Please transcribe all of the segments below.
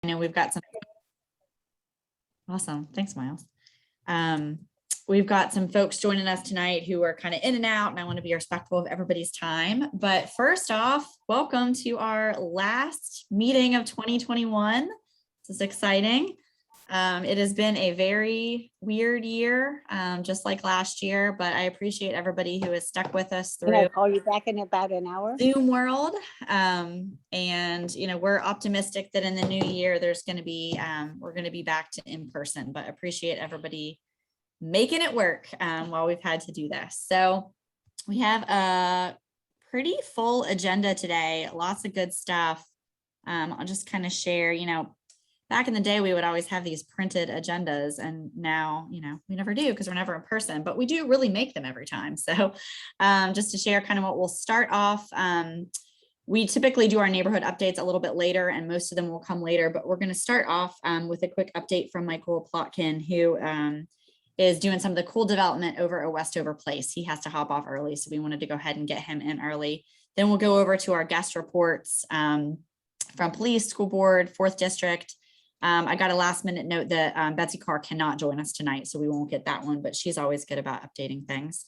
I know we've got some. Awesome. Thanks, Miles. We've got some folks joining us tonight who are kind of in and out, and I want to be respectful of everybody's time. But first off, welcome to our last meeting of 2021. This is exciting. It has been a very weird year, just like last year, but I appreciate everybody who has stuck with us through. I'll call you back in about an hour. Zoom world. And, you know, we're optimistic that in the new year, there's going to be, we're going to be back to in person, but appreciate everybody making it work while we've had to do this. So we have a pretty full agenda today, lots of good stuff. I'll just kind of share, you know, back in the day, we would always have these printed agendas, and now, you know, we never do because we're never in person, but we do really make them every time. So just to share kind of what we'll start off, we typically do our neighborhood updates a little bit later, and most of them will come later, but we're going to start off with a quick update from Michael Plotkin, who is doing some of the cool development over at Westover Place. He has to hop off early, so we wanted to go ahead and get him in early. Then we'll go over to our guest reports from police, school board, 4th district. I got a last minute note that Betsy Carr cannot join us tonight, so we won't get that one, but she's always good about updating things.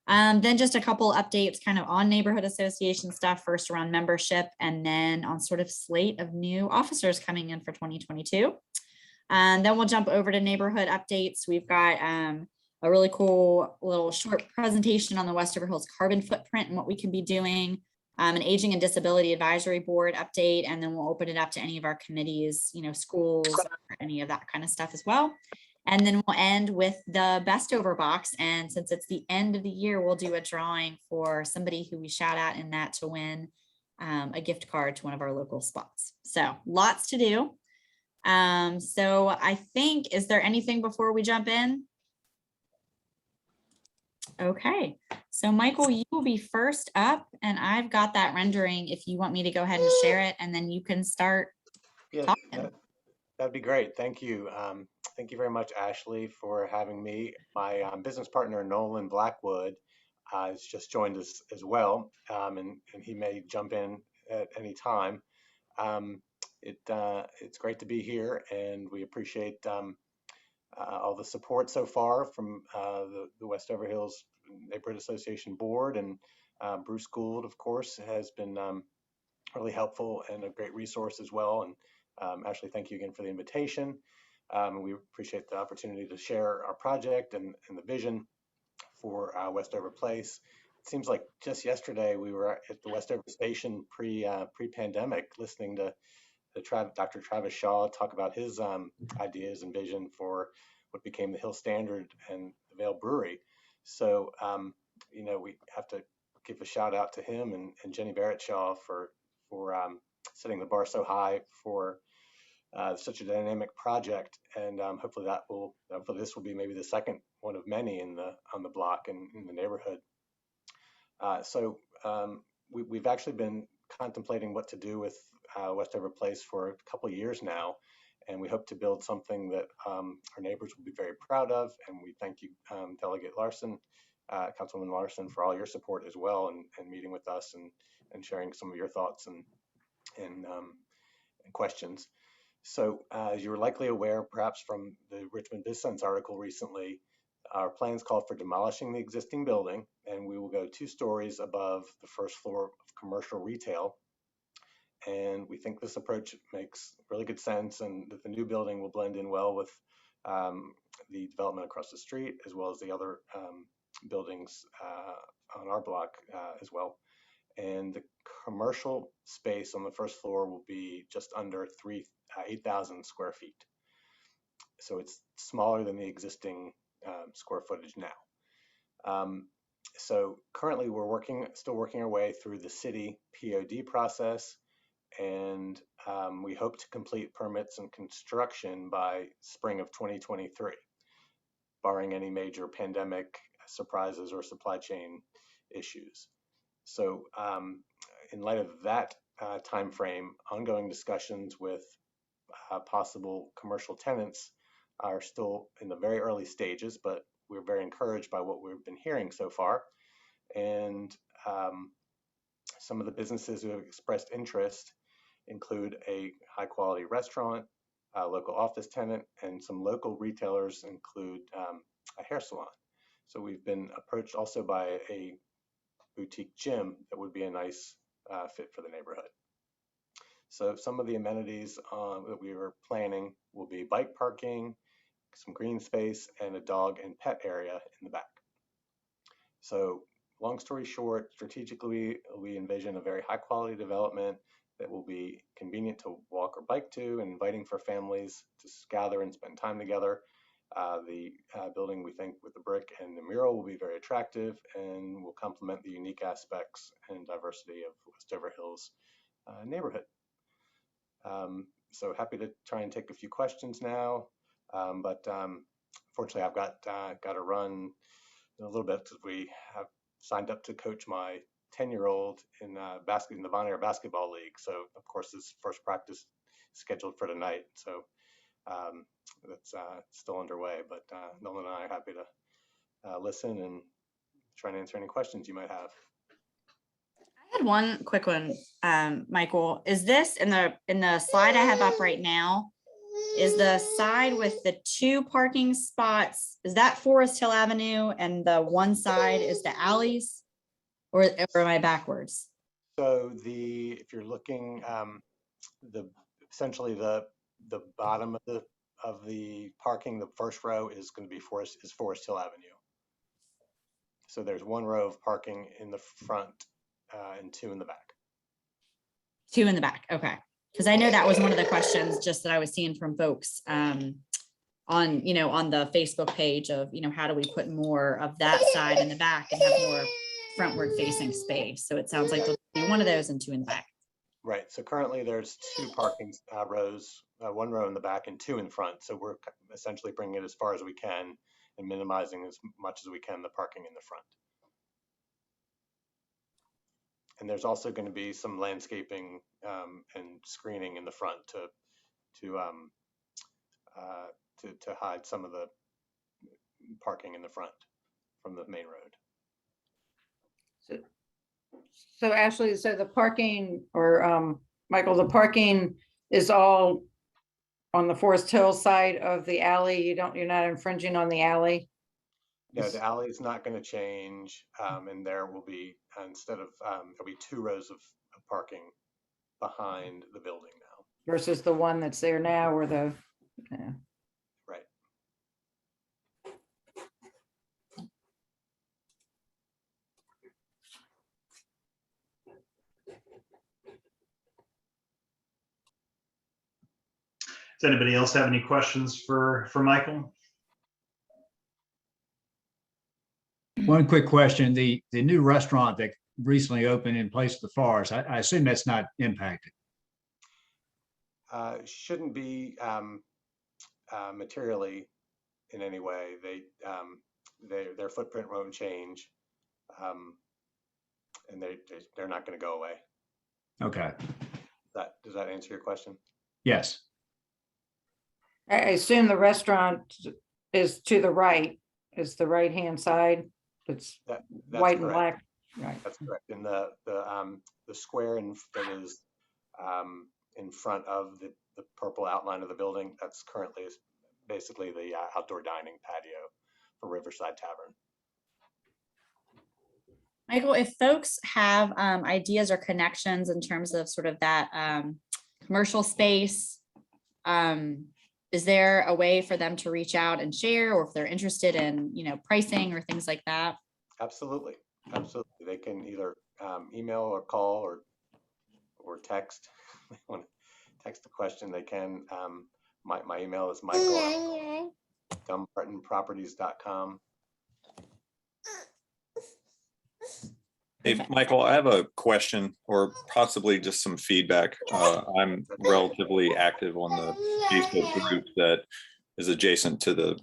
Then just a couple updates kind of on neighborhood association stuff, first around membership, and then on sort of slate of new officers coming in for 2022. And then we'll jump over to neighborhood updates. We've got a really cool little short presentation on the Westover Hills carbon footprint and what we can be doing. An aging and disability advisory board update, and then we'll open it up to any of our committees, you know, schools, or any of that kind of stuff as well. And then we'll end with the Westover box. And since it's the end of the year, we'll do a drawing for somebody who we shout out in that to win a gift card to one of our local spots. So lots to do. So I think, is there anything before we jump in? Okay, so Michael, you will be first up, and I've got that rendering if you want me to go ahead and share it, and then you can start talking. That'd be great. Thank you. Thank you very much, Ashley, for having me. My business partner, Nolan Blackwood, has just joined us as well, and he may jump in at any time. It's great to be here, and we appreciate all the support so far from the Westover Hills Neighborhood Association Board, and Bruce Gould, of course, has been really helpful and a great resource as well. And Ashley, thank you again for the invitation. We appreciate the opportunity to share our project and the vision for Westover Place. It seems like just yesterday we were at the Westover Station pre-pandemic, listening to Dr. Travis Shaw talk about his ideas and vision for what became the Hill Standard and the Vale Brewery. So, you know, we have to give a shout out to him and Jenny Barrett Shaw for setting the bar so high for such a dynamic project. And hopefully this will be maybe the second one of many on the block and in the neighborhood. We've actually been contemplating what to do with Westover Place for a couple of years now, and we hope to build something that our neighbors will be very proud of. And we thank you, Delegate Larson, Councilwoman Larson, for all your support as well, and meeting with us and sharing some of your thoughts and questions. So as you're likely aware, perhaps from the Richmond Biz-Sense article recently, our plans call for demolishing the existing building, and we will go 2 stories above the first floor of commercial retail. And we think this approach makes really good sense, and that the new building will blend in well with the development across the street, as well as the other buildings on our block as well. And the commercial space on the first floor will be just under 8,000 square feet. So it's smaller than the existing square footage now. So currently we're still working our way through the city POD process, and we hope to complete permits and construction by spring of 2023, barring any major pandemic surprises or supply chain issues. So in light of that time frame, ongoing discussions with possible commercial tenants are still in the very early stages, but we're very encouraged by what we've been hearing so far. And some of the businesses who have expressed interest include a high quality restaurant, a local office tenant, and some local retailers include a hair salon. So we've been approached also by a boutique gym that would be a nice fit for the neighborhood. So some of the amenities that we were planning will be bike parking, some green space, and a dog and pet area in the back. So long story short, strategically, we envision a very high quality development that will be convenient to walk or bike to, and inviting for families to gather and spend time together. The building, we think, with the brick and the mural will be very attractive and will complement the unique aspects and diversity of Westover Hills neighborhood. So happy to try and take a few questions now, but fortunately I've got to run in a little bit because we have signed up to coach my 10-year-old in the Bon Air Basketball League. So of course his first practice scheduled for tonight. So that's still underway, but Nolan and I are happy to listen and try and answer any questions you might have. I had one quick one, Michael. Is this in the slide I have up right now? Is the side with the 2 parking spots, is that Forest Hill Avenue, and the one side is the alleys, or am I backwards? So if you're looking, essentially the bottom of the parking, the first row is going to be Forest Hill Avenue. So there's 1 row of parking in the front and 2 in the back. 2 in the back, okay. Because I know that was one of the questions just that I was seeing from folks on the Facebook page of, how do we put more of that side in the back and have more frontward facing space? So it sounds like there'll be 1 of those and 2 in the back. Right. So currently there's 2 parking rows, 1 row in the back and 2 in front. So we're essentially bringing it as far as we can and minimizing as much as we can the parking in the front. And there's also going to be some landscaping and screening in the front to hide some of the parking in the front from the main road. So Ashley, so the parking, or Michael, the parking is all on the Forest Hill side of the alley. You're not infringing on the alley? No, the alley is not going to change, and there will be, instead of, there'll be 2 rows of parking behind the building now. Versus the one that's there now, or the, yeah. Right. Does anybody else have any questions for Michael? One quick question, the new restaurant that recently opened in place of the forest, I assume that's not impacted. Shouldn't be materially in any way. Their footprint won't change, and they're not going to go away. Okay. Does that answer your question? Yes. I assume the restaurant is to the right, is the right-hand side. It's That's white and correct. black. Right. That's correct. And the square that is in front of the purple outline of the building, that's currently basically the outdoor dining patio for Riverside Tavern. Michael, if folks have ideas or connections in terms of sort of that commercial space, is there a way for them to reach out and share, or if they're interested in, pricing or things like that? Absolutely. Absolutely. They can either email or call or text. They want to text the question, they can. My email is michael@dumbartonproperties.com. Hey, Michael, I have a question or possibly just some feedback. I'm relatively active on the Facebook group that is adjacent to the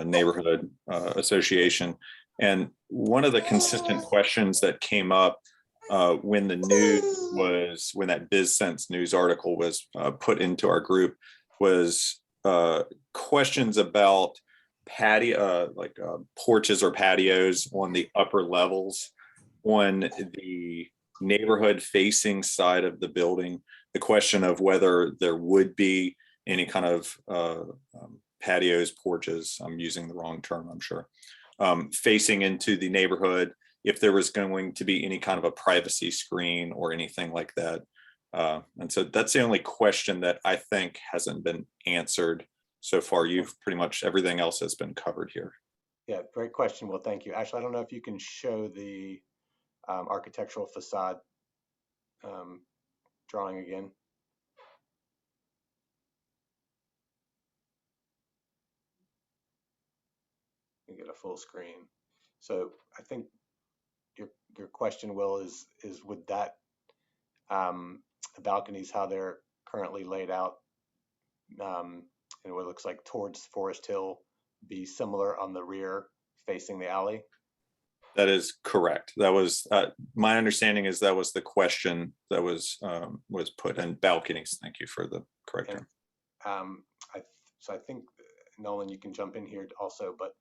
neighborhood association. And one of the consistent questions that came up when that BizSense news article was put into our group was questions about porches or patios on the upper levels on the neighborhood facing side of the building. the question of whether there would be any kind of patios, porches, I'm using the wrong term, I'm sure, facing into the neighborhood, if there was going to be any kind of a privacy screen or anything like that. And so that's the only question that I think hasn't been answered so far. You've pretty much, everything else has been covered here. Yeah, great question. Well, thank you. Ashley, I don't know if you can show the architectural facade drawing again. You get a full screen. So I think your question, Will, is would that balconies, how they're currently laid out, and what it looks like towards Forest Hill, be similar on the rear facing the alley? That is correct. That was my understanding, is that was the question that was put in balconies. Thank you for the correct term. So I think, Nolan, you can jump in here also, but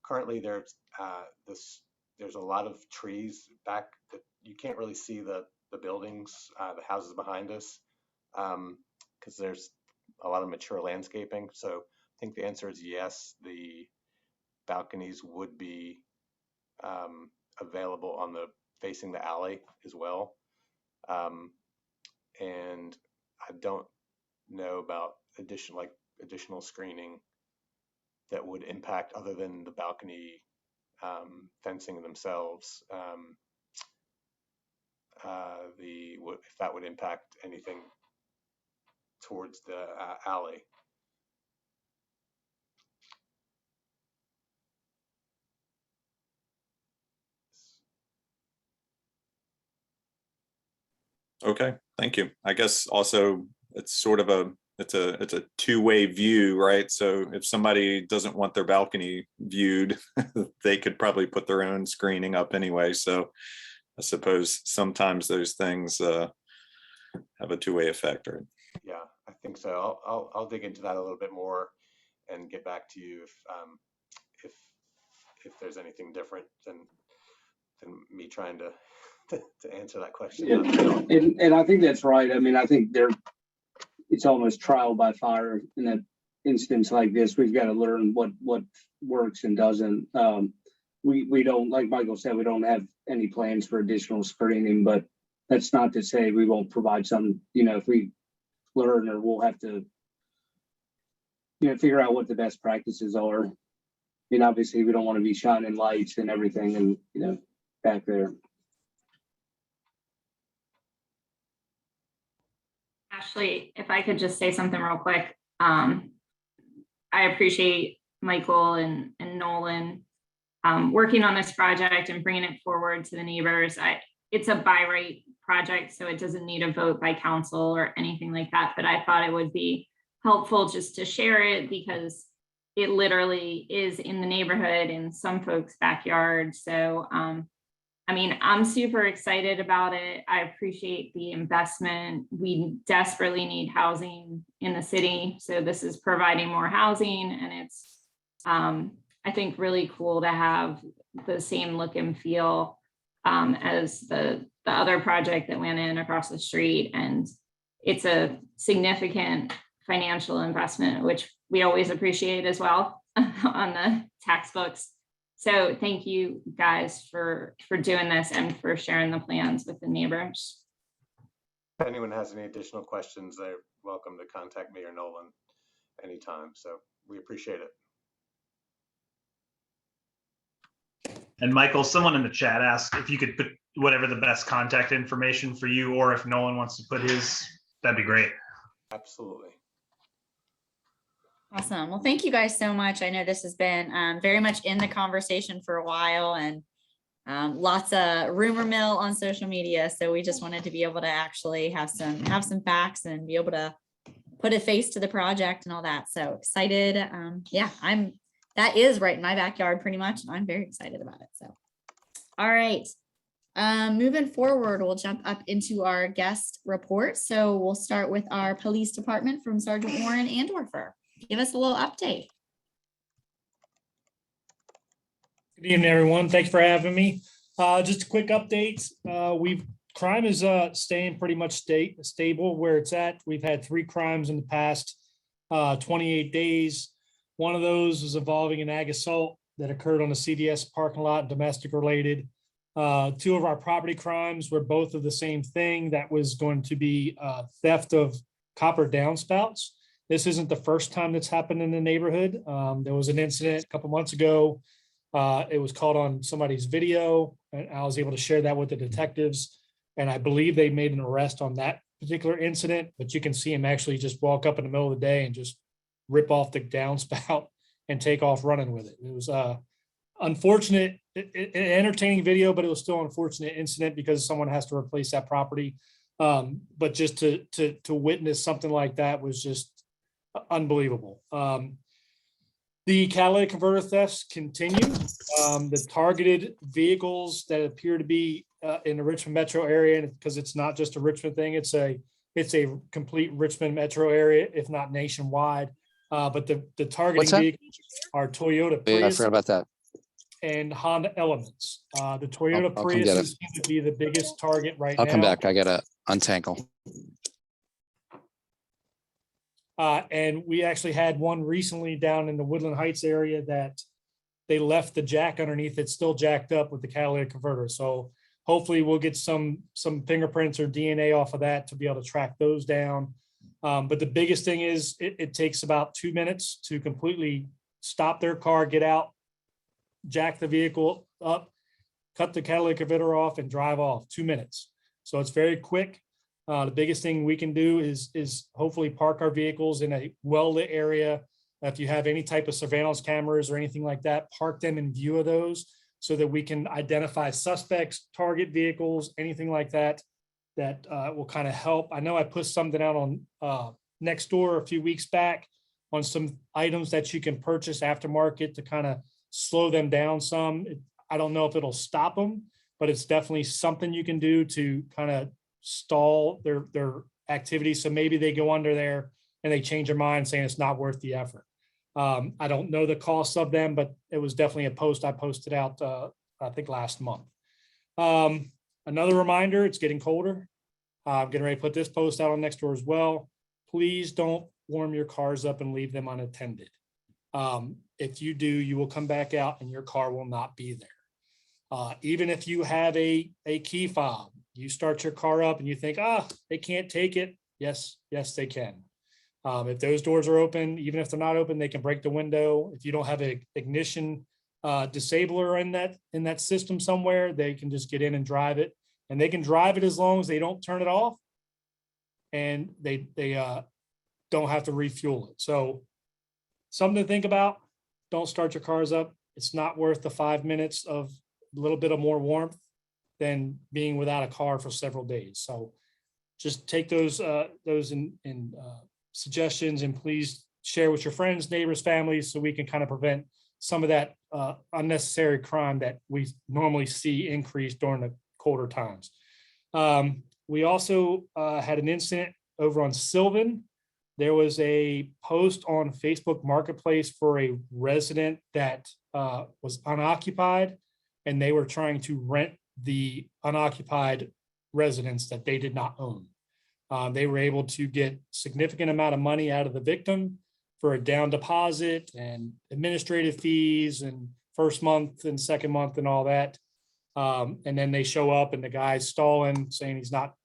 currently there's a lot of trees back that you can't really see the buildings, the houses behind us, because there's a lot of mature landscaping. So I think the answer is yes, the balconies would be available on the facing the alley as well. And I don't know about additional screening that would impact, other than the balcony fencing themselves, if that would impact anything towards the alley. Okay, thank you. I guess also it's sort of it's a two-way view, right? So if somebody doesn't want their balcony viewed, they could probably put their own screening up anyway. So I suppose sometimes those things have a two-way effect, right? Yeah, I think so. I'll dig into that a little bit more and get back to you if there's anything different than me trying to answer that question. And I think that's right. I mean, I think it's almost trial by fire in an instance like this. We've got to learn what works and doesn't. We don't, like Michael said, we don't have any plans for additional screening, but that's not to say we won't provide some, if we learn, or we'll have to, figure out what the best practices are. I mean, obviously we don't want to be shining lights and everything and, back there. Ashley, if I could just say something real quick. I appreciate Michael and Nolan working on this project and bringing it forward to the neighbors. It's a by right project, so it doesn't need a vote by council or anything like that, but I thought it would be helpful just to share it because it literally is in the neighborhood in some folks' backyard. So I mean, I'm super excited about it. I appreciate the investment. We desperately need housing in the city. So this is providing more housing, and it's, I think, really cool to have the same look and feel as the other project that went in across the street. And it's a significant financial investment, which we always appreciate as well on the tax books. So thank you guys for doing this and for sharing the plans with the neighbors. If anyone has any additional questions, they're welcome to contact me or Nolan anytime. So we appreciate it. And Michael, someone in the chat asked if you could put whatever the best contact information for you, or if Nolan wants to put his, that'd be great. Absolutely. Awesome. Well, thank you guys so much. I know this has been very much in the conversation for a while, and lots of rumor mill on social media. So we just wanted to be able to actually have some facts and be able to put a face to the project and all that. So excited. Yeah, that is right in my backyard pretty much. And I'm very excited about it. So, all right. Moving forward, we'll jump up into our guest report. So we'll start with our police department from Sergeant Warren Andorfer. Give us a little update. Good evening, everyone. Thanks for having me. Just a quick update. We've crime is staying pretty much stable where it's at. We've had 3 crimes in the past 28 days. One of those was involving an ag assault that occurred on the CDS parking lot, domestic related. 2 of our property crimes were both of the same thing. That was going to be theft of copper downspouts. This isn't the first time that's happened in the neighborhood. There was an incident a couple months ago. It was caught on somebody's video, and I was able to share that with the detectives. And I believe they made an arrest on that particular incident, but you can see him actually just walk up in the middle of the day and just rip off the downspout and take off running with it. It was unfortunate, an entertaining video, but it was still an unfortunate incident because someone has to replace that property. But just to witness something like that was just unbelievable. The catalytic converter thefts continue. The targeted vehicles that appear to be in the Richmond metro area, because it's not just a Richmond thing, it's a complete Richmond metro area, if not nationwide. But the targeting vehicles are Toyota Yeah, I Prius forgot about that. and Honda Elements. The Toyota I'll come get Prius it. seems to be the biggest target right now. I'll come back. I gotta untangle. And we actually had one recently down in the Woodland Heights area that they left the jack underneath. It's still jacked up with the catalytic converter. So hopefully we'll get some fingerprints or DNA off of that to be able to track those down. But the biggest thing is it takes about 2 minutes to completely stop their car, get out, jack the vehicle up, cut the catalytic converter off, and drive off. 2 minutes. So it's very quick. The biggest thing we can do is hopefully park our vehicles in a well-lit area. If you have any type of surveillance cameras or anything like that, park them in view of those so that we can identify suspects, target vehicles, anything like that, that will kind of help. I know I put something out on Nextdoor a few weeks back on some items that you can purchase aftermarket to kind of slow them down some. I don't know if it'll stop them, but it's definitely something you can do to kind of stall their activity. So maybe they go under there and they change their mind saying it's not worth the effort. I don't know the cost of them, but it was definitely a post I posted out, I think last month. Another reminder, it's getting colder. I'm getting ready to put this post out on Nextdoor as well. Please don't warm your cars up and leave them unattended. If you do, you will come back out and your car will not be there. Even if you have a key fob, you start your car up and you think, they can't take it. Yes, they can. If those doors are open, even if they're not open, they can break the window. If you don't have an ignition disabler in that system somewhere, they can just get in and drive it. And they can drive it as long as they don't turn it off and they don't have to refuel it. So something to think about. Don't start your cars up. It's not worth the 5 minutes of a little bit of more warmth than being without a car for several days. So just take those in suggestions, and please share with your friends, neighbors, families, so we can kind of prevent some of that unnecessary crime that we normally see increase during the colder times. We also had an incident over on Sylvan. There was a post on Facebook Marketplace for a resident that was unoccupied, and they were trying to rent the unoccupied residence that they did not own. They were able to get significant amount of money out of the victim for a down deposit and administrative fees and first month and second month and all that. And then they show up and the guy's stalling, saying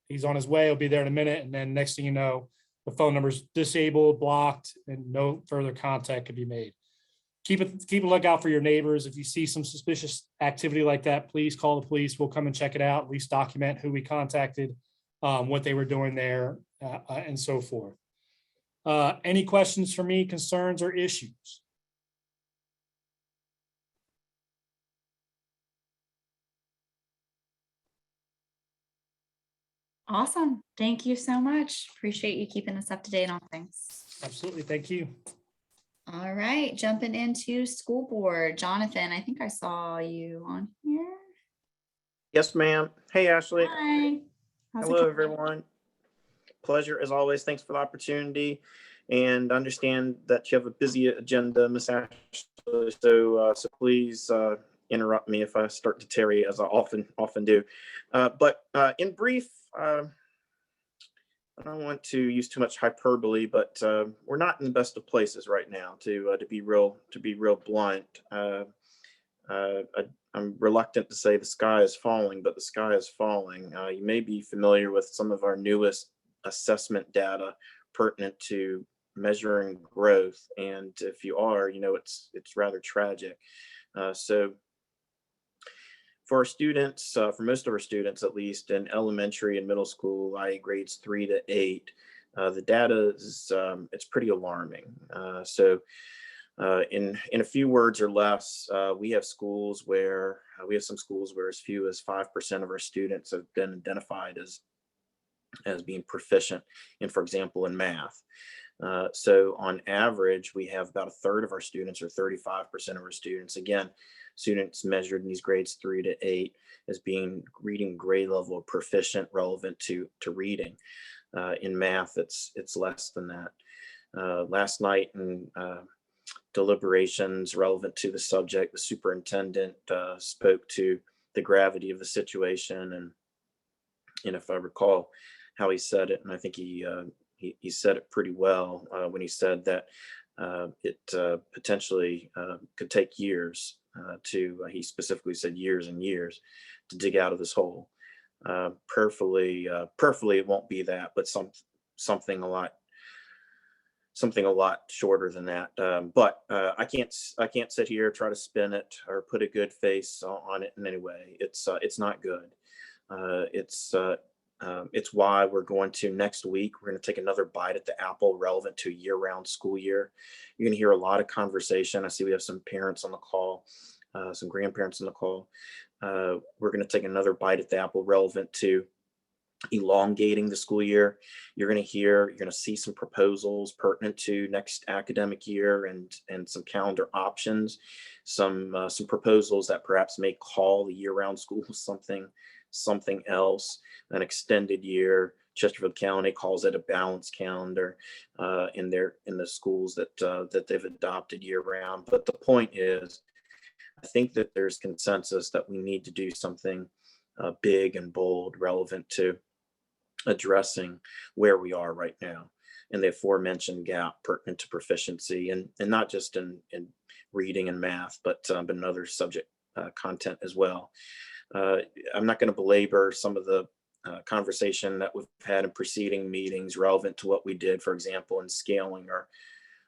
he's on his way, he'll be there in a minute. And then next thing you know, the phone number's disabled, blocked, and no further contact can be made. Keep a lookout for your neighbors. If you see some suspicious activity like that, please call the police. We'll come and check it out, at least document who we contacted, what they were doing there, and so forth. Any questions for me, concerns, or issues? Awesome. Thank you so much. Appreciate you keeping us up to date on things. Absolutely. Thank you. All right, jumping into school board. Jonathan, I think I saw you on here. Yes, ma'am. Hey, Ashley. Hi. How's it Hello, going? everyone. Pleasure as always. Thanks for the opportunity, and understand that you have a busy agenda, Miss Ashley. So please interrupt me if I start to tarry, as I often do. But in brief, I don't want to use too much hyperbole, but we're not in the best of places right now. To be real blunt, I'm reluctant to say the sky is falling, but the sky is falling. You may be familiar with some of our newest assessment data pertinent to measuring growth, and if you are, it's rather tragic. So for our students, for most of our students, at least in elementary and middle school, i.e. grades 3 to 8, the data is it's pretty alarming. So in a few words or less, we have some schools where as few as 5% of our students have been identified as being proficient in, for example, in math. So on average, we have about a third of our students, or 35% of our students, again, students measured in these grades 3 to 8 as being reading grade level proficient relevant to reading. In math, it's less than that. Last night in deliberations relevant to the subject, the superintendent spoke to the gravity of the situation, and if I recall how he said it, and I think he said it pretty well when he said that it potentially could take years he specifically said years and years to dig out of this hole. Prayerfully it won't be that, but something a lot shorter than that. But I can't sit here, try to spin it or put a good face on it in any way. It's not good. It's why we're going to next week. We're going to take another bite at the apple relevant to year-round school year. You're going to hear a lot of conversation. I see we have some parents on the call, some grandparents on the call. We're going to take another bite at the apple relevant to elongating the school year. You're going to see some proposals pertinent to next academic year and some calendar options, some proposals that perhaps may call the year-round school something else, an extended year. Chesterfield County calls it a balanced calendar in the schools that they've adopted year-round. But the point is, I think that there's consensus that we need to do something big and bold relevant to addressing where we are right now and the aforementioned gap pertinent to proficiency, and not just in reading and math, but in other subject content as well. I'm not going to belabor some of the conversation that we've had in preceding meetings relevant to what we did, for example, in scaling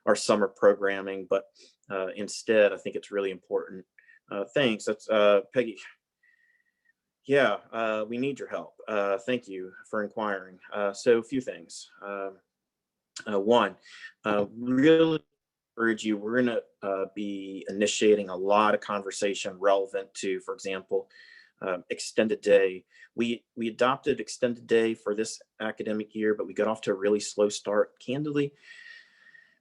our summer programming, but instead, I think it's really important. Thanks. That's Peggy. Yeah, we need your help. Thank you for inquiring. So a few things. One, really urge you, we're going to be initiating a lot of conversation relevant to, for example, extended day. We adopted extended day for this academic year, but we got off to a really slow start, candidly,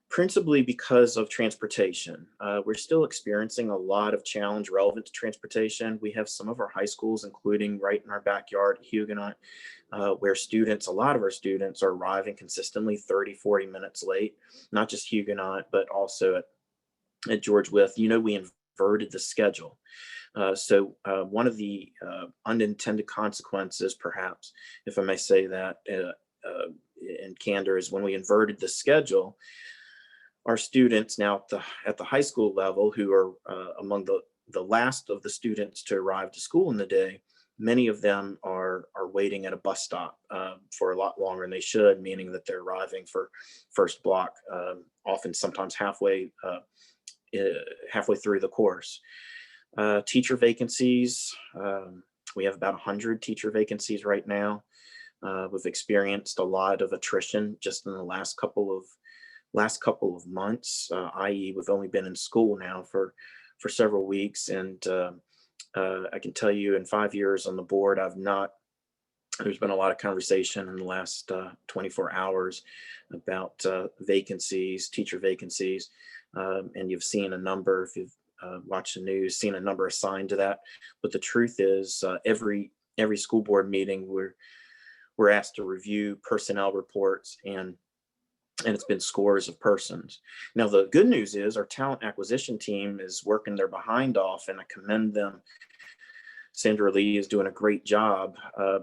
principally because of transportation. We're still experiencing a lot of challenge relevant to transportation. We have some of our high schools, including right in our backyard, Huguenot, where a lot of our students are arriving consistently 30, 40 minutes late, not just Huguenot, but also at George Wythe. We inverted the schedule. So one of the unintended consequences, perhaps, if I may say that in candor, is when we inverted the schedule, our students now at the high school level, who are among the last of the students to arrive to school in the day, many of them are waiting at a bus stop for a lot longer than they should, meaning that they're arriving for first block, often sometimes halfway through the course. Teacher vacancies, we have about 100 teacher vacancies right now. We've experienced a lot of attrition just in the last couple of months, i.e. we've only been in school now for several weeks. And I can tell you, in 5 years on the board, there's been a lot of conversation in the last 24 hours about vacancies, teacher vacancies. And you've seen a number, if you've watched the news, seen a number assigned to that. But the truth is, every school board meeting, we're asked to review personnel reports, and and it's been scores of persons. Now, the good news is our talent acquisition team is working their behind off, and I commend them. Sandra Lee is doing a great job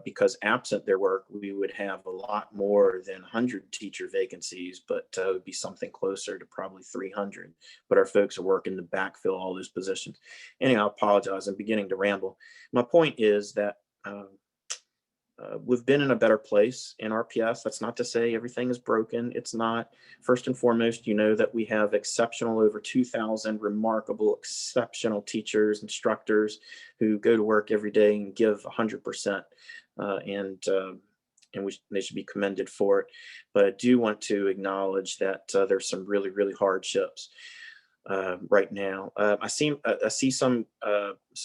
because absent their work, we would have a lot more than 100 teacher vacancies, but it would be something closer to probably 300. But our folks are working to backfill all those positions. Anyhow, I apologize. I'm beginning to ramble. My point is that we've been in a better place in RPS. That's not to say everything is broken. It's not. First and foremost, you know that we have exceptional, over 2,000 remarkable, exceptional teachers, instructors who go to work every day and give 100%. And they should be commended for it. But I do want to acknowledge that there's some really, really hardships right now. I see some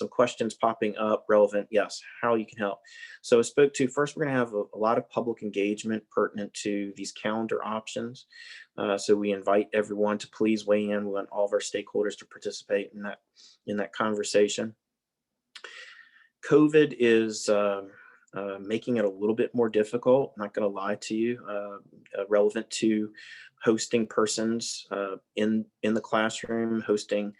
questions popping up relevant. Yes, how you can help. So I spoke to, first, we're going to have a lot of public engagement pertinent to these calendar options. So we invite everyone to please weigh in. We want all of our stakeholders to participate in that conversation. COVID is making it a little bit more difficult. I'm not going to lie to you, relevant to hosting persons in the classroom, hosting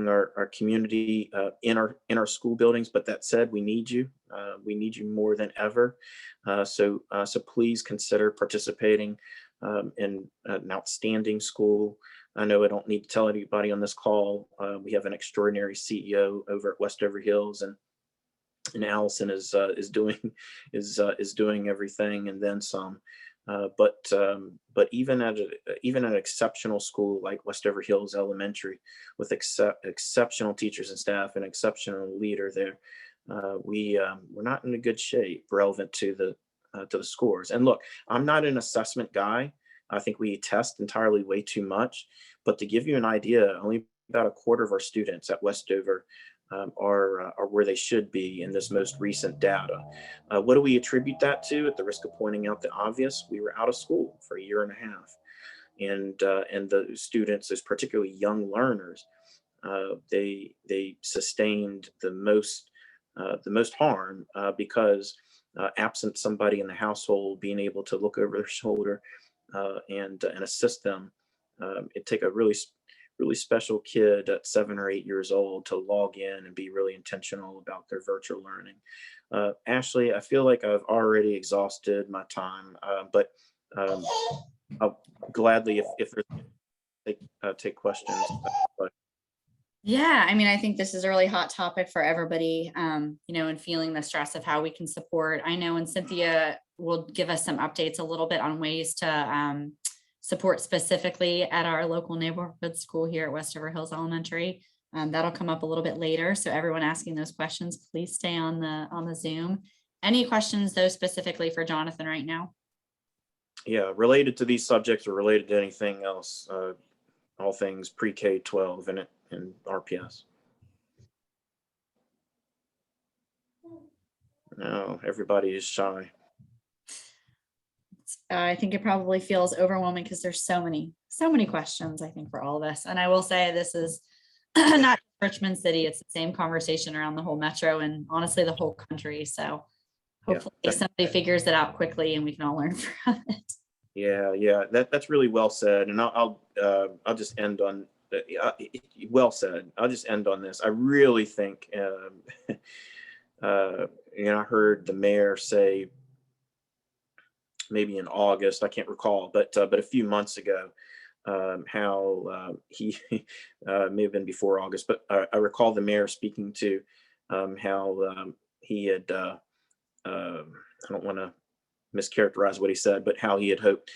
our community in our school buildings. But that said, we need you. We need you more than ever. So please consider participating in an outstanding school. I know I don't need to tell anybody on this call. We have an extraordinary CEO over at Westover Hills, and Allison is doing everything and then some. But even at an exceptional school like Westover Hills Elementary, with exceptional teachers and staff and exceptional leader there, we're not in a good shape relevant to the scores. And look, I'm not an assessment guy. I think we test entirely way too much. But to give you an idea, only about a quarter of our students at Westover are where they should be in this most recent data. What do we attribute that to? At the risk of pointing out the obvious, we were out of school for a year and a half. And the students, those particularly young learners, they sustained the most harm because absent somebody in the household being able to look over their shoulder and assist them, it take a really special kid at 7 or 8 years old to log in and be really intentional about their virtual learning. Ashley, I feel like I've already exhausted my time, but I'll gladly, if there's take questions. Yeah, I mean, I think this is a really hot topic for everybody, and feeling the stress of how we can support. I know, and Cynthia will give us some updates a little bit on ways to support specifically at our local neighborhood school here at Westover Hills Elementary. That'll come up a little bit later. So everyone asking those questions, please stay on the Zoom. Any questions though specifically for Jonathan right now? Yeah, related to these subjects or related to anything else, all things pre-K 12 and RPS. No, everybody is shy. I think it probably feels overwhelming because there's so many questions, I think, for all of us. And I will say this is not Richmond City. It's the same conversation around the whole metro and honestly the whole country. So hopefully somebody figures it out quickly and we can all learn from it. Yeah, that's really well said. And I'll just end on well said. I'll just end on this. I really think, I heard the mayor say, maybe in August, I can't recall, but a few months ago, how he may have been before August, but I recall the mayor speaking to how he had, I don't want to mischaracterize what he said, but how he had hoped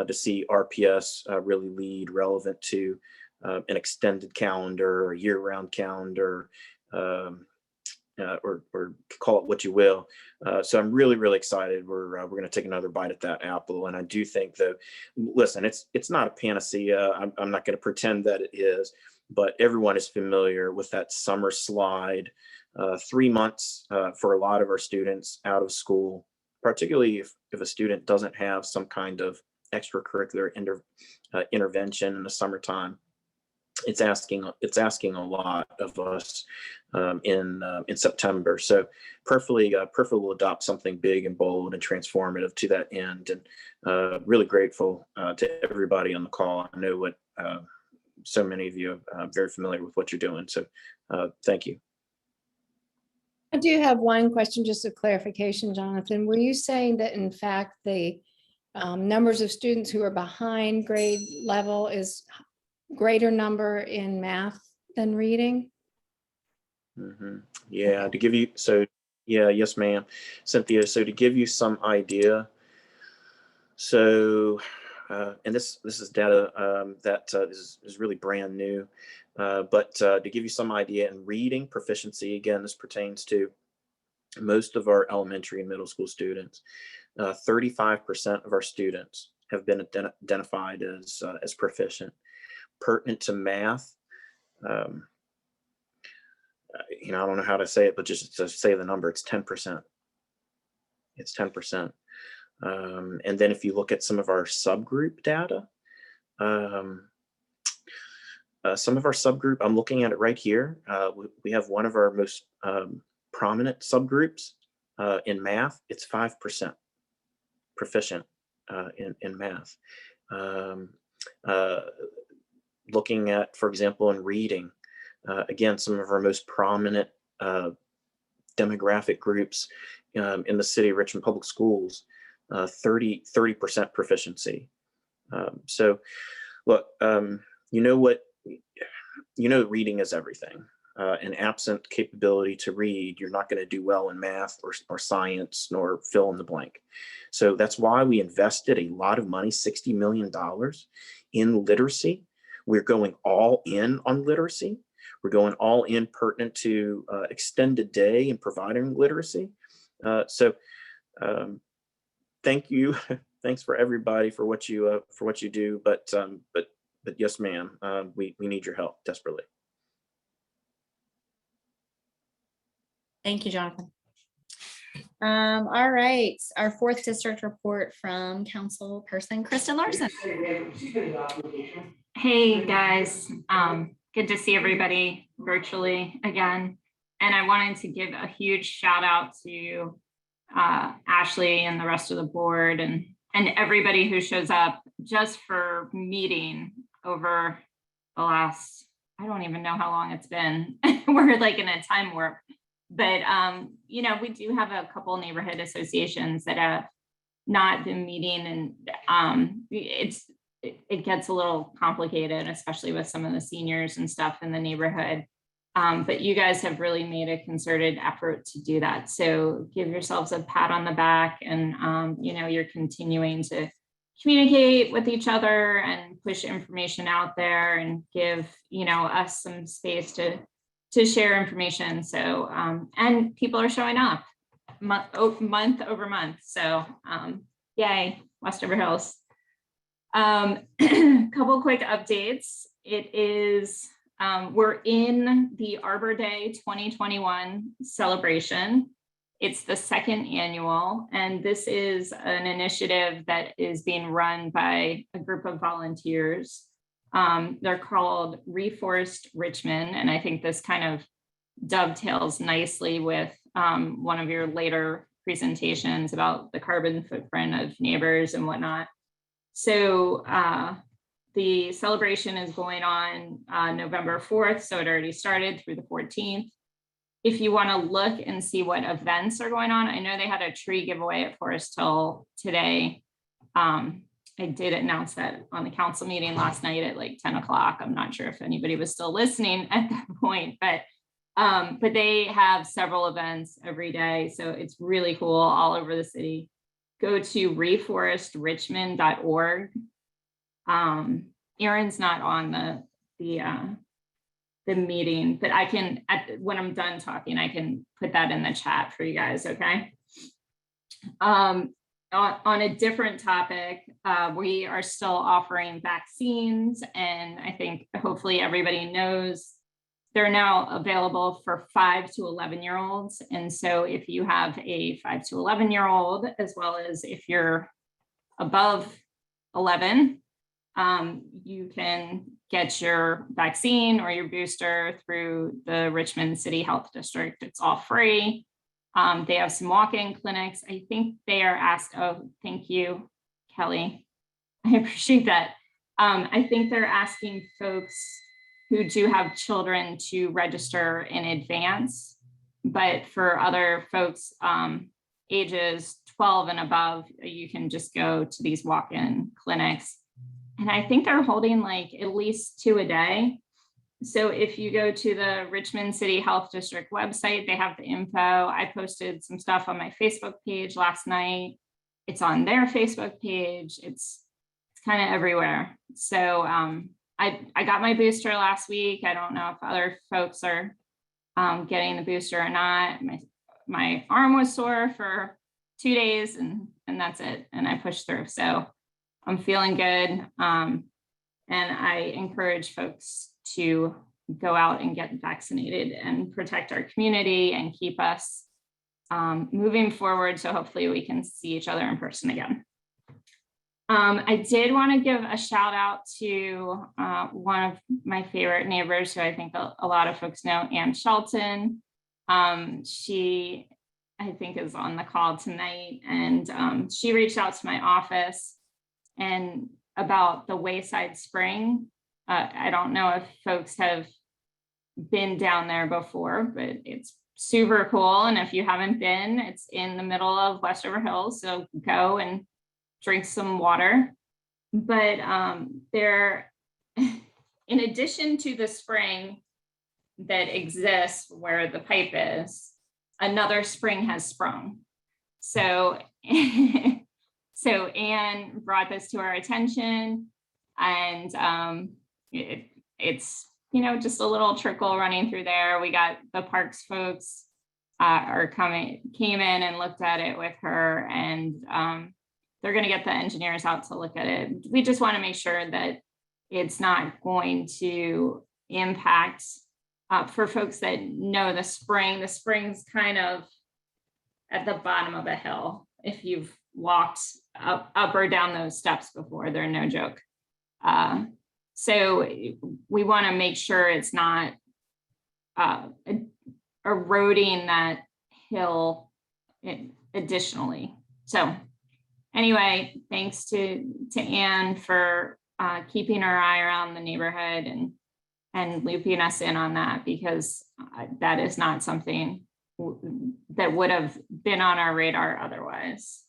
to see RPS really lead relevant to an extended calendar or year-round calendar, or call it what you will. So I'm really, really excited. We're going to take another bite at that apple. And I do think that, listen, it's not a panacea. I'm not going to pretend that it is, but everyone is familiar with that summer slide, 3 months for a lot of our students out of school, particularly if a student doesn't have some kind of extracurricular intervention in the summertime. it's asking a lot of us in September. So prayerfully we'll adopt something big and bold and transformative to that end. And really grateful to everybody on the call. I know what so many of you are very familiar with what you're doing. So thank you. I do have one question, just a clarification, Jonathan. Were you saying that in fact the numbers of students who are behind grade level is greater number in math than reading? Yeah, to give you, yes, ma'am, Cynthia. So to give you some idea, so and this is data that is really brand new, but to give you some idea in reading proficiency, again, this pertains to most of our elementary and middle school students. 35% of our students have been identified as proficient. Pertinent to math, I don't know how to say it, but just to say the number, it's 10%. It's 10%. And then if you look at some of our subgroup data, some of our subgroup, I'm looking at it right here. We have one of our most prominent subgroups in math. It's 5% proficient in math. Looking at, for example, in reading, again, some of our most prominent demographic groups in the city of Richmond Public Schools, 30% proficiency. So look, reading is everything. And absent capability to read, you're not going to do well in math or science, nor fill in the blank. So that's why we invested a lot of money, $60 million in literacy. We're going all in on literacy. We're going all in pertinent to extended day and providing literacy. So thank you. Thanks for everybody for what you do. But yes, ma'am, we need your help desperately. Thank you, Jonathan. All right, our fourth district report from Councilperson Kristen Larson. Hey guys, good to see everybody virtually again. And I wanted to give a huge shout out to Ashley and the rest of the board and everybody who shows up just for meeting over the last, I don't even know how long it's been. We're like in a time warp. But, we do have a couple neighborhood associations that have not been meeting, and it gets a little complicated, especially with some of the seniors and stuff in the neighborhood. But you guys have really made a concerted effort to do that. So give yourselves a pat on the back, and, you're continuing to communicate with each other and push information out there and give, us some space to share information. So, and people are showing up month over month. So, yay, Westover Hills. Couple quick updates. It is, we're in the Arbor Day 2021 celebration. It's the second annual, and this is an initiative that is being run by a group of volunteers. They're called Reforest Richmond, and I think this kind of dovetails nicely with one of your later presentations about the carbon footprint of neighbors and whatnot. So the celebration is going on November 4th, so it already started through the 14th. If you want to look and see what events are going on, I know they had a tree giveaway at Forest Hill today. I did announce that on the council meeting last night at like 10 o'clock. I'm not sure if anybody was still listening at that point, but they have several events every day. So it's really cool all over the city. Go to reforestrichmond.org. Erin's not on the meeting, but I can, when I'm done talking, I can put that in the chat for you guys, okay? On a different topic, we are still offering vaccines, and I think hopefully everybody knows they're now available for 5 to 11-year-olds. And so if you have a 5 to 11-year-old, as well as if you're above 11, you can get your vaccine or your booster through the Richmond City Health District. It's all free. They have some walk-in clinics. I think they are asked, oh, thank you, Kelly. I appreciate that. I think they're asking folks who do have children to register in advance, but for other folks ages 12 and above, you can just go to these walk-in clinics. And I think they're holding like at least 2 a day. So if you go to the Richmond City Health District website, they have the info. I posted some stuff on my Facebook page last night. It's on their Facebook page. It's kind of everywhere. So I got my booster last week. I don't know if other folks are getting the booster or not. My arm was sore for 2 days and that's it. And I pushed through. So I'm feeling good. And I encourage folks to go out and get vaccinated and protect our community and keep us moving forward. So hopefully we can see each other in person again. I did want to give a shout out to one of my favorite neighbors who I think a lot of folks know, Ann Shelton. She, I think, is on the call tonight, and she reached out to my office and about the Wayside Spring. I don't know if folks have been down there before, but it's super cool. And if you haven't been, it's in the middle of Westover Hills. So go and drink some water. But there, in addition to the spring that exists where the pipe is, another spring has sprung. So, so Anne brought this to our attention, and it's, you know, just a little trickle running through there. We got the parks folks came in and looked at it with her, and they're going to get the engineers out to look at it. We just want to make sure that it's not going to impact for folks that know the spring's kind of at the bottom of a hill. If you've walked up or down those steps before, they're no joke. So we want to make sure it's not eroding that hill additionally. So anyway, thanks to Anne for keeping her eye around the neighborhood and looping us in on that, because that is not something that would have been on our radar otherwise.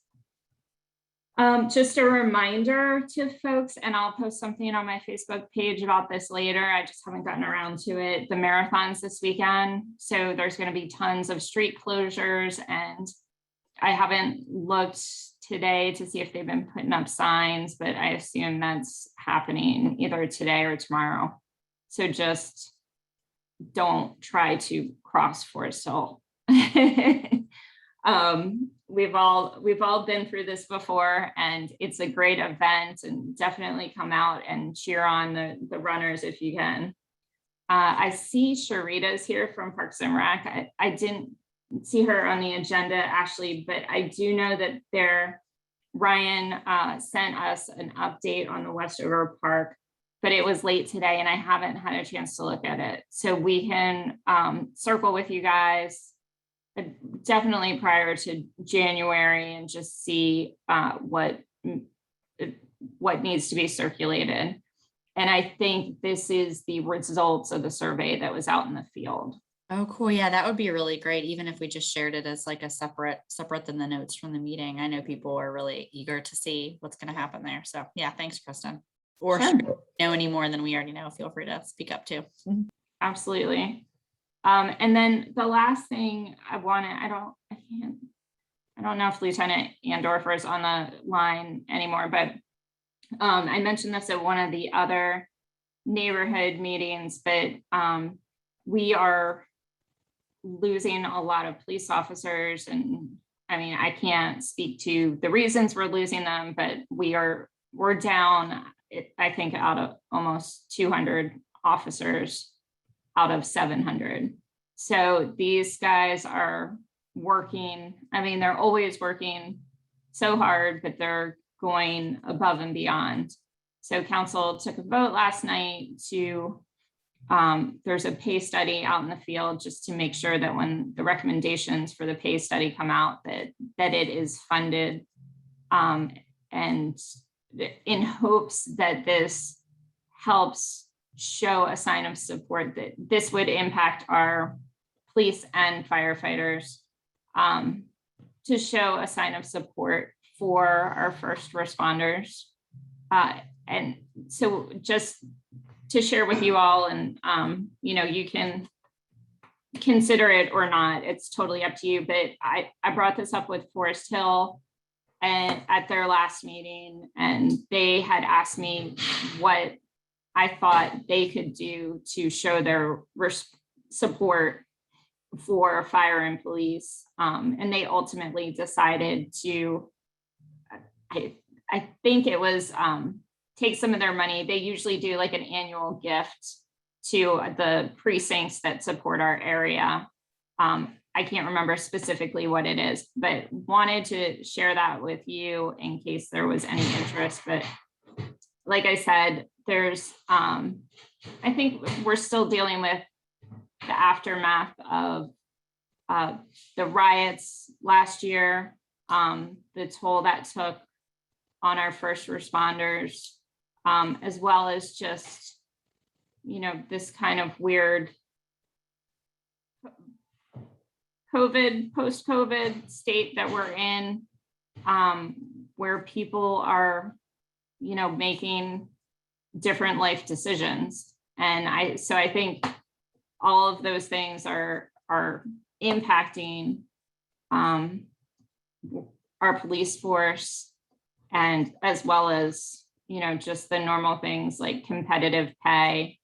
Just a reminder to folks, and I'll post something on my Facebook page about this later. I just haven't gotten around to it. The marathon's this weekend. So there's going to be tons of street closures, and I haven't looked today to see if they've been putting up signs, but I assume that's happening either today or tomorrow. So just don't try to cross Forest Hill. We've all been through this before, and it's a great event, and definitely come out and cheer on the runners if you can. I see Sharita's here from Parks and Rec. I didn't see her on the agenda, Ashley, but I do know that Ryan sent us an update on the Westover Park, but it was late today and I haven't had a chance to look at it. So we can circle with you guys definitely prior to January and just see what needs to be circulated. And I think this is the results of the survey that was out in the field. Oh, cool. Yeah, that would be really great. Even if we just shared it as like a separate than the notes from the meeting. I know people are really eager to see what's going to happen there. So yeah, thanks, Kristen. Or Sure. if you know any more than we already know, feel free to speak up too. Absolutely. And then the last thing I don't know if Lieutenant Andorfer is on the line anymore, but I mentioned this at one of the other neighborhood meetings, but we are losing a lot of police officers. And I mean, I can't speak to the reasons we're losing them, but we're down, I think, out of almost 200 officers out of 700. So these guys are working. I mean, they're always working so hard, but they're going above and beyond. So council took a vote last night to, there's a pay study out in the field just to make sure that when the recommendations for the pay study come out, that it is funded. And in hopes that this helps show a sign of support, that this would impact our police and firefighters, to show a sign of support for our first responders. And so just to share with you all, and you can consider it or not, it's totally up to you, but I brought this up with Forest Hill and at their last meeting, and they had asked me what I thought they could do to show their support for fire and police. And they ultimately decided to, I think it was take some of their money. They usually do like an annual gift to the precincts that support our area. I can't remember specifically what it is, but wanted to share that with you in case there was any interest. But like I said, there's, I think we're still dealing with the aftermath of the riots last year, the toll that took on our first responders, as well as just, this kind of weird post-COVID state that we're in, where people are, making different life decisions. And so I think all of those things are impacting our police force, and as well as, just the normal things like competitive pay,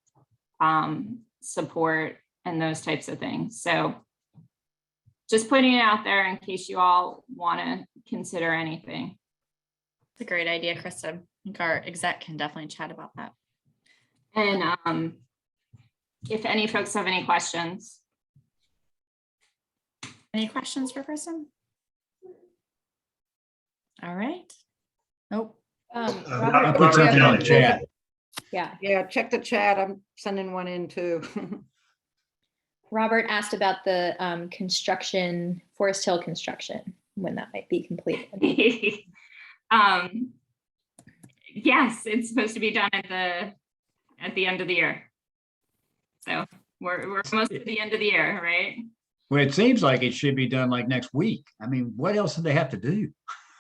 support, and those types of things. So just putting it out there in case you all want to consider anything. It's a great idea, Krista. I think our exec can definitely chat about that. And if any folks have any questions. Any questions for Kristen? All right. Nope. I put something in the chat. Yeah, check the chat. I'm sending one in too. Robert asked about the construction, Forest Hill construction, when that might be completed. Yes, it's supposed to be done at the end of the year. So we're almost at the end of the year, right? Well, it seems like it should be done like next week. I mean, what else do they have to do?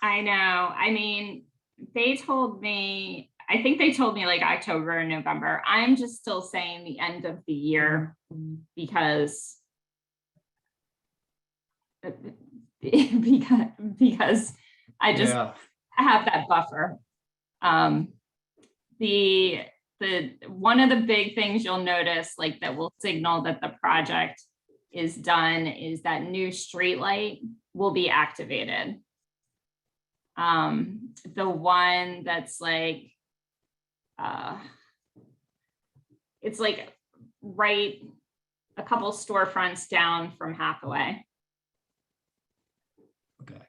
I know. I mean, they told me, I think they told me like October and November. I'm just still saying the end of the year because I just have that buffer. The one of the big things you'll notice, like that will signal that the project is done, is that new street light will be activated. The one that's like, it's like right a couple storefronts down from Hathaway. Okay.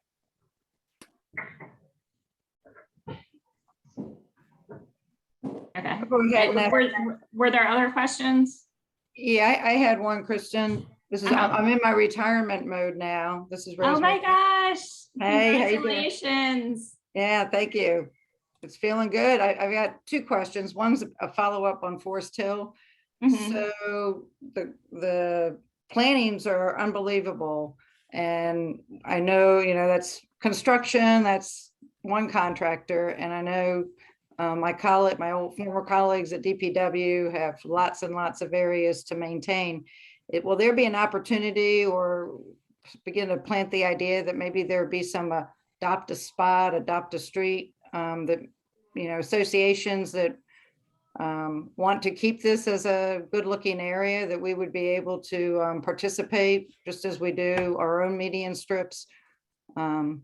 Okay. Were there other questions? Yeah, I had one, Kristen. This is, I'm in my retirement mode now. This is Rosemary. Oh my gosh. Hey, congratulations. Yeah, thank you. It's feeling good. I've got two questions. One's a follow-up on Forest Hill. Mm-hmm. So the plannings are unbelievable. And I know, that's construction, that's one contractor. And I know my old former colleagues at DPW have lots and lots of areas to maintain. Will there be an opportunity, or begin to plant the idea that maybe there be some adopt a spot, adopt a street, that, associations that want to keep this as a good looking area, that we would be able to participate just as we do our own median strips? I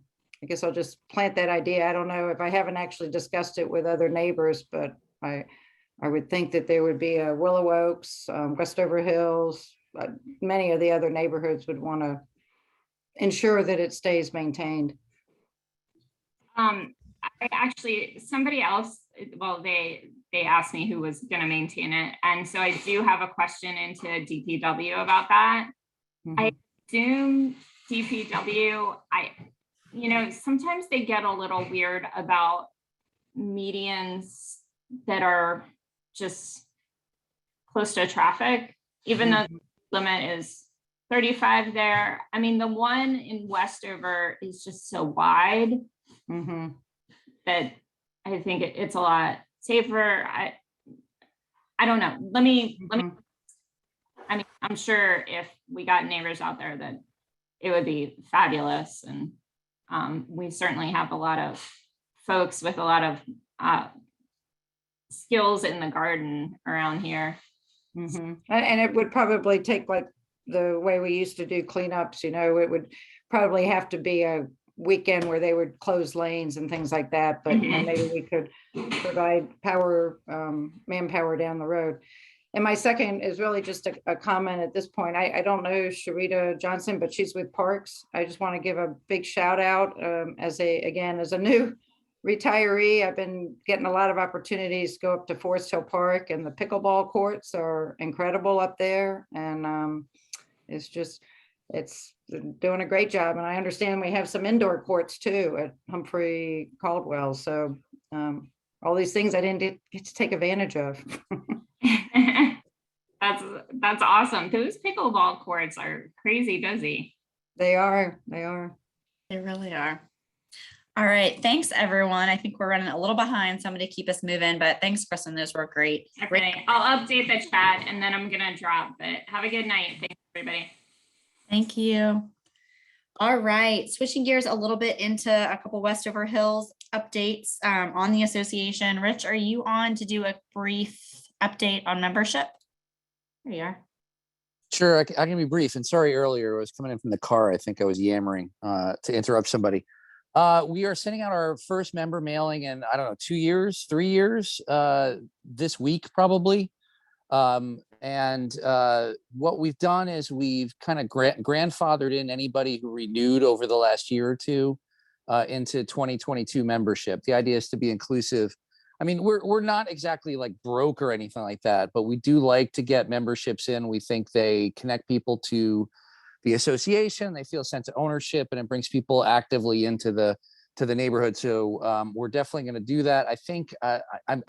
guess I'll just plant that idea. I don't know if I haven't actually discussed it with other neighbors, but I would think that there would be a Willow Oaks, Westover Hills, many of the other neighborhoods would want to ensure that it stays maintained. I actually, somebody else well, they asked me who was going to maintain it. And so I do have a question into DPW about that. I assume DPW, sometimes they get a little weird about medians that are just close to traffic, even though the limit is 35 there. I mean, the one in Westover is just so wide that I think it's a lot safer. I don't know. Let me, I mean, I'm sure if we got neighbors out there that it would be fabulous. And we certainly have a lot of folks with a lot of skills in the garden around here. And it would probably take like the way we used to do cleanups, it would probably have to be a weekend where they would close lanes and things like that. But maybe we could provide power, manpower down the road. And my second is really just a comment at this point. I don't know Sharita Johnson, but she's with Parks. I just want to give a big shout out as a new retiree. I've been getting a lot of opportunities to go up to Forest Hill Park, and the pickleball courts are incredible up there. And it's doing a great job. And I understand we have some indoor courts too at Humphrey Caldwell. So all these things I didn't get to take advantage of. That's awesome. Those pickleball courts are crazy busy. They are. They really are. All right. Thanks, everyone. I think we're running a little behind, so I'm going to keep us moving, but thanks, Kristen. Those were great. Okay. I'll update the chat and then I'm going to drop, but have a good night. Thanks, everybody. Thank you. All right. Switching gears a little bit into a couple Westover Hills updates on the association. Rich, are you on to do a brief update on membership? There you are. Sure, I can be brief. And sorry earlier, I was coming in from the car. I think I was yammering to interrupt somebody. We are sending out our first member mailing in, 2 years, 3 years, this week probably. And what we've done is we've kind of grandfathered in anybody who renewed over the last year or two into 2022 membership. The idea is to be inclusive. I mean, we're not exactly like broke or anything like that, but we do like to get memberships in. We think they connect people to the association. They feel a sense of ownership, and it brings people actively into the neighborhood. So we're definitely going to do that. I think I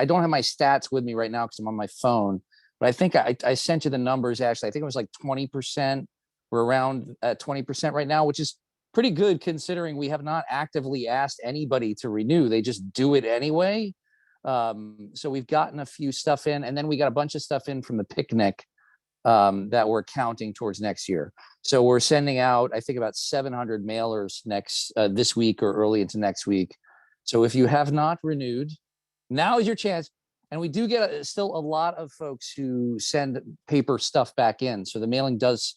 don't have my stats with me right now because I'm on my phone, but I think I sent you the numbers. Actually, I think it was like 20%. We're around 20% right now, which is pretty good considering we have not actively asked anybody to renew. They just do it anyway. So we've gotten a few stuff in, and then we got a bunch of stuff in from the picnic that we're counting towards next year. So we're sending out, I think, about 700 mailers this week or early into next week. So if you have not renewed, now is your chance. And we do get still a lot of folks who send paper stuff back in. So the mailing does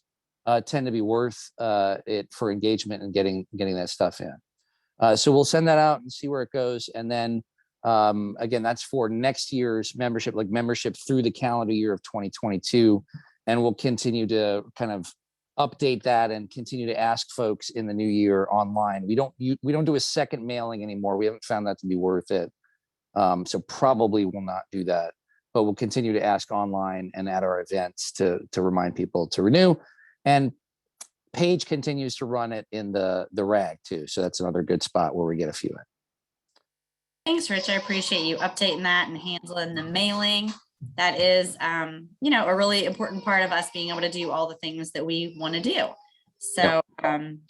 tend to be worth it for engagement and getting that stuff in. So we'll send that out and see where it goes. And then again, that's for next year's membership, like membership through the calendar year of 2022. And we'll continue to kind of update that and continue to ask folks in the new year online. We don't do a second mailing anymore. We haven't found that to be worth it. So probably will not do that, but we'll continue to ask online and at our events to remind people to renew. And Paige continues to run it in the RAG too. So that's another good spot where we get a few in. Thanks, Rich. I appreciate you updating that and handling the mailing. That is, a really important part of us being able to do all the things that we want to do. So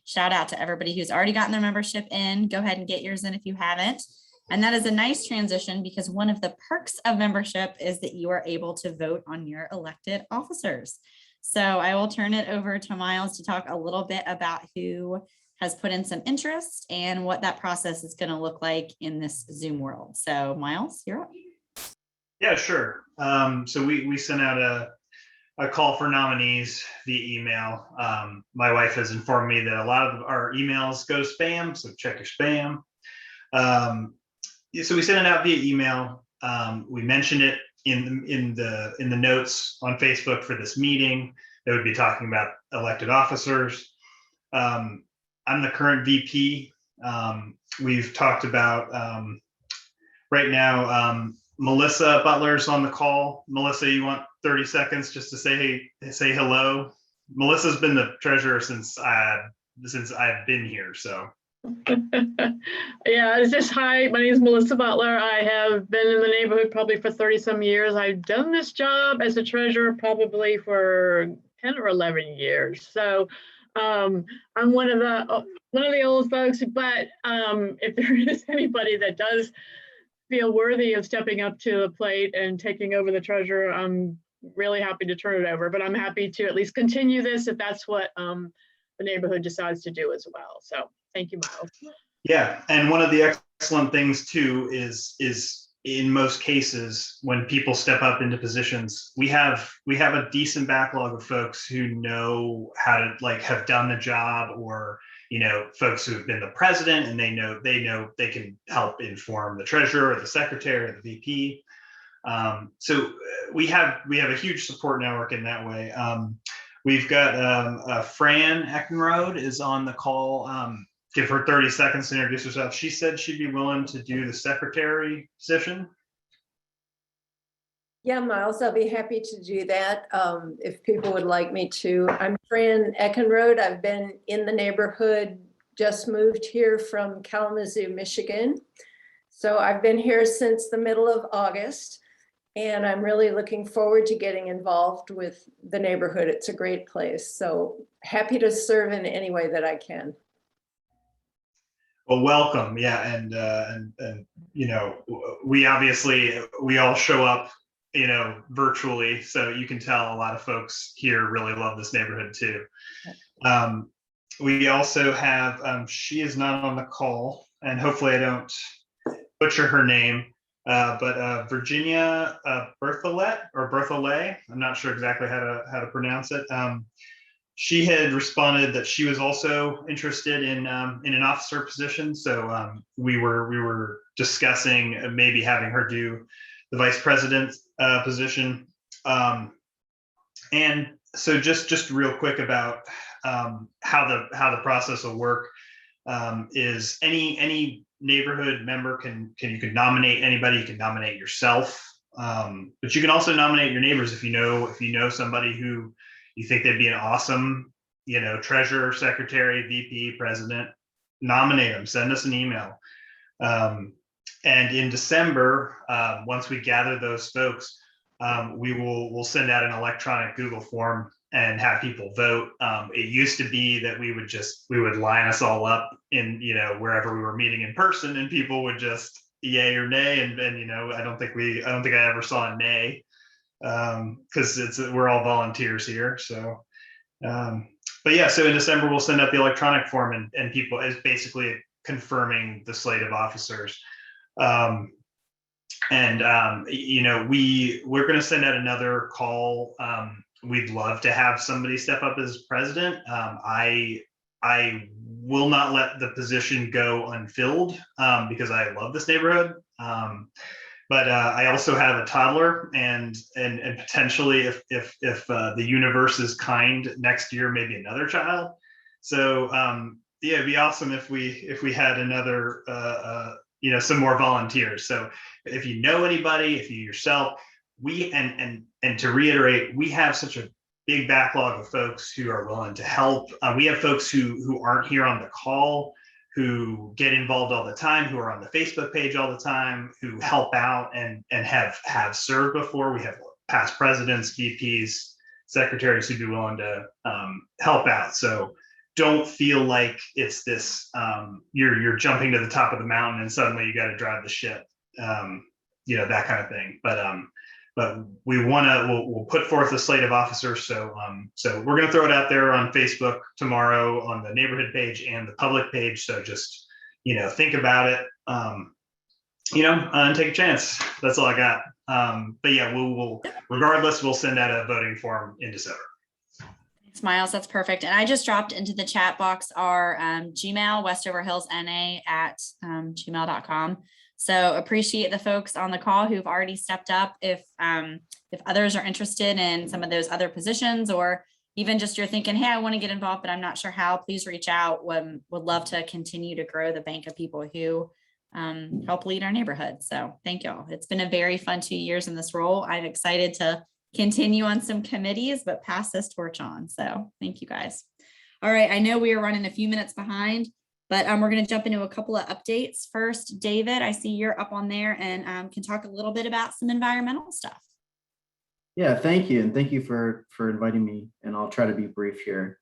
shout out to everybody who's already gotten their membership in. Go ahead and get yours in if you haven't. And that is a nice transition because one of the perks of membership is that you are able to vote on your elected officers. So I will turn it over to Miles to talk a little bit about who has put in some interest and what that process is going to look like in this Zoom world. So Miles, you're up. Yeah, sure. So we sent out a call for nominees via email. My wife has informed me that a lot of our emails go to spam, so check your spam. So we sent it out via email. We mentioned it in the notes on Facebook for this meeting that would be talking about elected officers. I'm the current VP. We've talked about right now, Melissa Butler's on the call. Melissa, you want 30 seconds just to say hello? Melissa's been the treasurer since I've been here, so. Yeah, it's just hi. My name is Melissa Butler. I have been in the neighborhood probably for 30 some years. I've done this job as a treasurer probably for 10 or 11 years. So I'm one of the old folks, but if there is anybody that does feel worthy of stepping up to the plate and taking over the treasurer, I'm really happy to turn it over, but I'm happy to at least continue this if that's what the neighborhood decides to do as well. So thank you, Miles. Yeah, and one of the excellent things too is in most cases when people step up into positions, we have a decent backlog of folks who know how to have done the job, or folks who have been the president and they know they can help inform the treasurer or the secretary or the VP. So we have a huge support network in that way. We've got Fran Eckenrode is on the call. Give her 30 seconds to introduce herself. She said she'd be willing to do the secretary position. Yeah, Miles, I'll be happy to do that if people would like me to. I'm Fran Eckenrode. I've been in the neighborhood, just moved here from Kalamazoo, Michigan. So I've been here since the middle of August, and I'm really looking forward to getting involved with the neighborhood. It's a great place. So happy to serve in any way that I can. Well, welcome. Yeah, and we all show up, virtually, so you can tell a lot of folks here really love this neighborhood too. We also have she is not on the call, and hopefully I don't butcher her name, but Virginia Bertholet. I'm not sure exactly how to pronounce it. She had responded that she was also interested in an officer position. So we were discussing maybe having her do the vice president position. And so just real quick about how the process will work is any neighborhood member you can nominate anybody. You can nominate yourself, but you can also nominate your neighbors if you know somebody who you think they'd be an awesome, treasurer, secretary, VP, president. Nominate them. Send us an email. And in December, once we gather those folks, we'll send out an electronic Google form and have people vote. It used to be that we would line us all up in wherever we were meeting in person, and people would just yay or nay, and I don't think I ever saw a nay. Because we're all volunteers here. So, but yeah, so in December, we'll send out the electronic form and people is basically confirming the slate of officers. We're going to send out another call. We'd love to have somebody step up as president. I will not let the position go unfilled because I love this neighborhood. But I also have a toddler, and potentially, if the universe is kind, next year maybe another child. So yeah, it'd be awesome if we had another some more volunteers. So if you know anybody, if you yourself, and to reiterate, we have such a big backlog of folks who are willing to help. We have folks who aren't here on the call, who get involved all the time, who are on the Facebook page all the time, who help out and have served before. We have past presidents, VPs, secretaries who'd be willing to help out. So don't feel like it's this, you're jumping to the top of the mountain and suddenly you got to drive the ship, that kind of thing. But we'll put forth a slate of officers. So we're going to throw it out there on Facebook tomorrow on the neighborhood page and the public page. So just, think about it, and take a chance. That's all I got. But yeah, regardless, we'll send out a voting form in December. Thanks, Miles. That's perfect. And I just dropped into the chat box our Gmail, westoverhillsna@gmail.com. So appreciate the folks on the call who've already stepped up. If others are interested in some of those other positions, or even just you're thinking, hey, I want to get involved, but I'm not sure how, please reach out. Would love to continue to grow the bank of people who help lead our neighborhood. So thank y'all. It's been a very fun 2 years in this role. I'm excited to continue on some committees, but pass this torch on. So thank you guys. All right, I know we are running a few minutes behind, but we're going to jump into a couple of updates. First, David, I see you're up on there and can talk a little bit about some environmental stuff. Yeah, thank you. And thank you for inviting me. And I'll try to be brief here.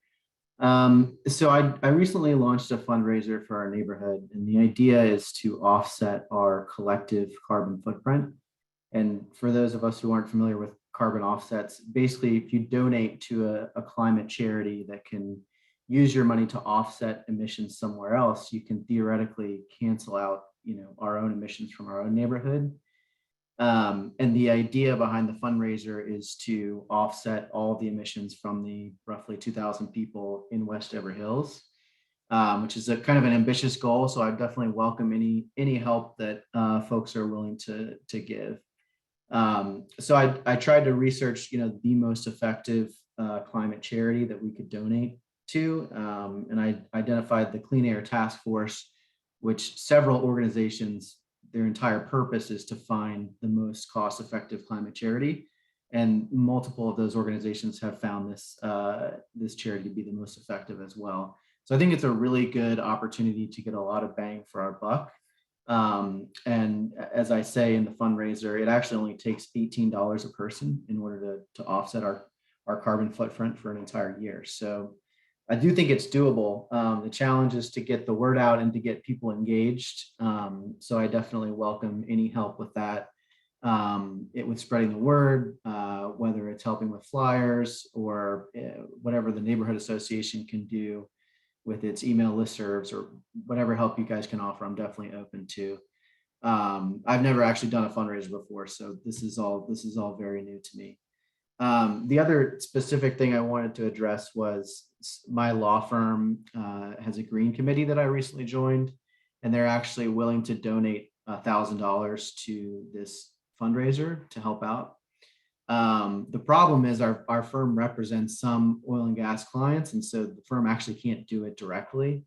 So I recently launched a fundraiser for our neighborhood. And the idea is to offset our collective carbon footprint. And for those of us who aren't familiar with carbon offsets, basically, if you donate to a climate charity that can use your money to offset emissions somewhere else, you can theoretically cancel out, our own emissions from our own neighborhood. And the idea behind the fundraiser is to offset all the emissions from the roughly 2,000 people in Westover Hills, which is a kind of an ambitious goal. So I definitely welcome any help that folks are willing to give. So I tried to research, the most effective climate charity that we could donate to, and I identified the Clean Air Task Force, which several organizations, their entire purpose is to find the most cost-effective climate charity, and multiple of those organizations have found this charity to be the most effective as well. So I think it's a really good opportunity to get a lot of bang for our buck. And as I say in the fundraiser, it actually only takes $18 a person in order to offset our carbon footprint for an entire year. So I do think it's doable. The challenge is to get the word out and to get people engaged. So I definitely welcome any help with that. With spreading the word, whether it's helping with flyers or whatever the neighborhood association can do with its email listservs or whatever help you guys can offer, I'm definitely open to. I've never actually done a fundraiser before, so this is all very new to me. The other specific thing I wanted to address was my law firm has a green committee that I recently joined, and they're actually willing to donate $1,000 to this fundraiser to help out. The problem is our firm represents some oil and gas clients, and so the firm actually can't do it directly.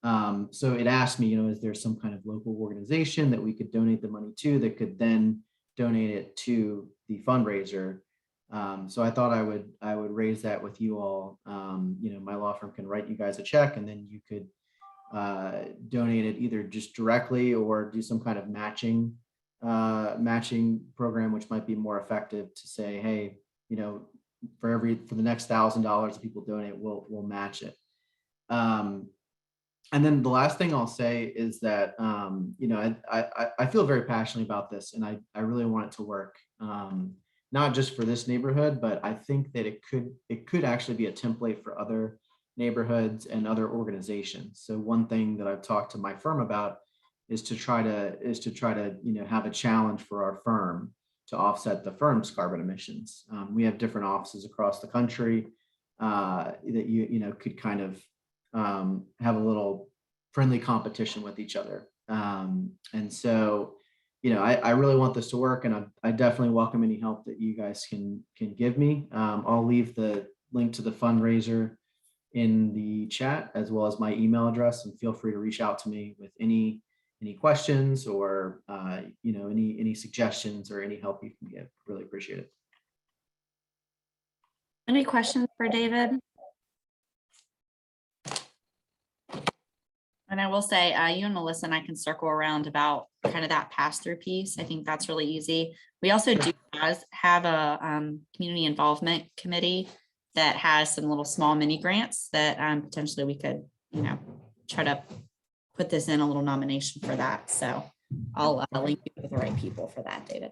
So it asked me, is there some kind of local organization that we could donate the money to that could then donate it to the fundraiser? So I thought I would raise that with you all. My law firm can write you guys a check, and then you could donate it either just directly or do some kind of matching program, which might be more effective to say, hey, for the next $1,000 that people donate, we'll match it. And then the last thing I'll say is that I feel very passionately about this, and I really want it to work. Not just for this neighborhood, but I think that it could actually be a template for other neighborhoods and other organizations. So one thing that I've talked to my firm about is to try to have a challenge for our firm to offset the firm's carbon emissions. We have different offices across the country that you could kind of have a little friendly competition with each other. And so I really want this to work, and I definitely welcome any help that you guys can give me. I'll leave the link to the fundraiser in the chat, as well as my email address, and feel free to reach out to me with any questions or any suggestions or any help you can give. Really appreciate it. Any questions for David? And I will say, you and Melissa and I can circle around about kind of that pass-through piece. I think that's really easy. We also do have a community involvement committee that has some little small mini grants that potentially we could, try to put this in a little nomination for that. So I'll link you with the right people for that, David.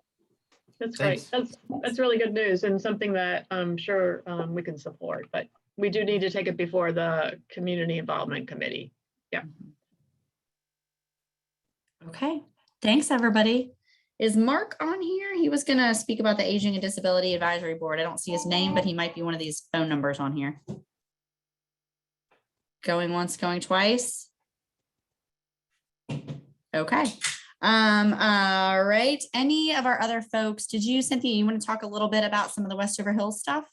That's great. That's really good news, and something that I'm sure we can support, but we do need to take it before the community involvement committee. Yeah. Okay. Thanks, everybody. Is Mark on here? He was going to speak about the Aging and Disability Advisory Board. I don't see his name, but he might be one of these phone numbers on here. Going once, going twice. Okay. All right. Any of our other folks, Cynthia, you want to talk a little bit about some of the Westover Hills stuff?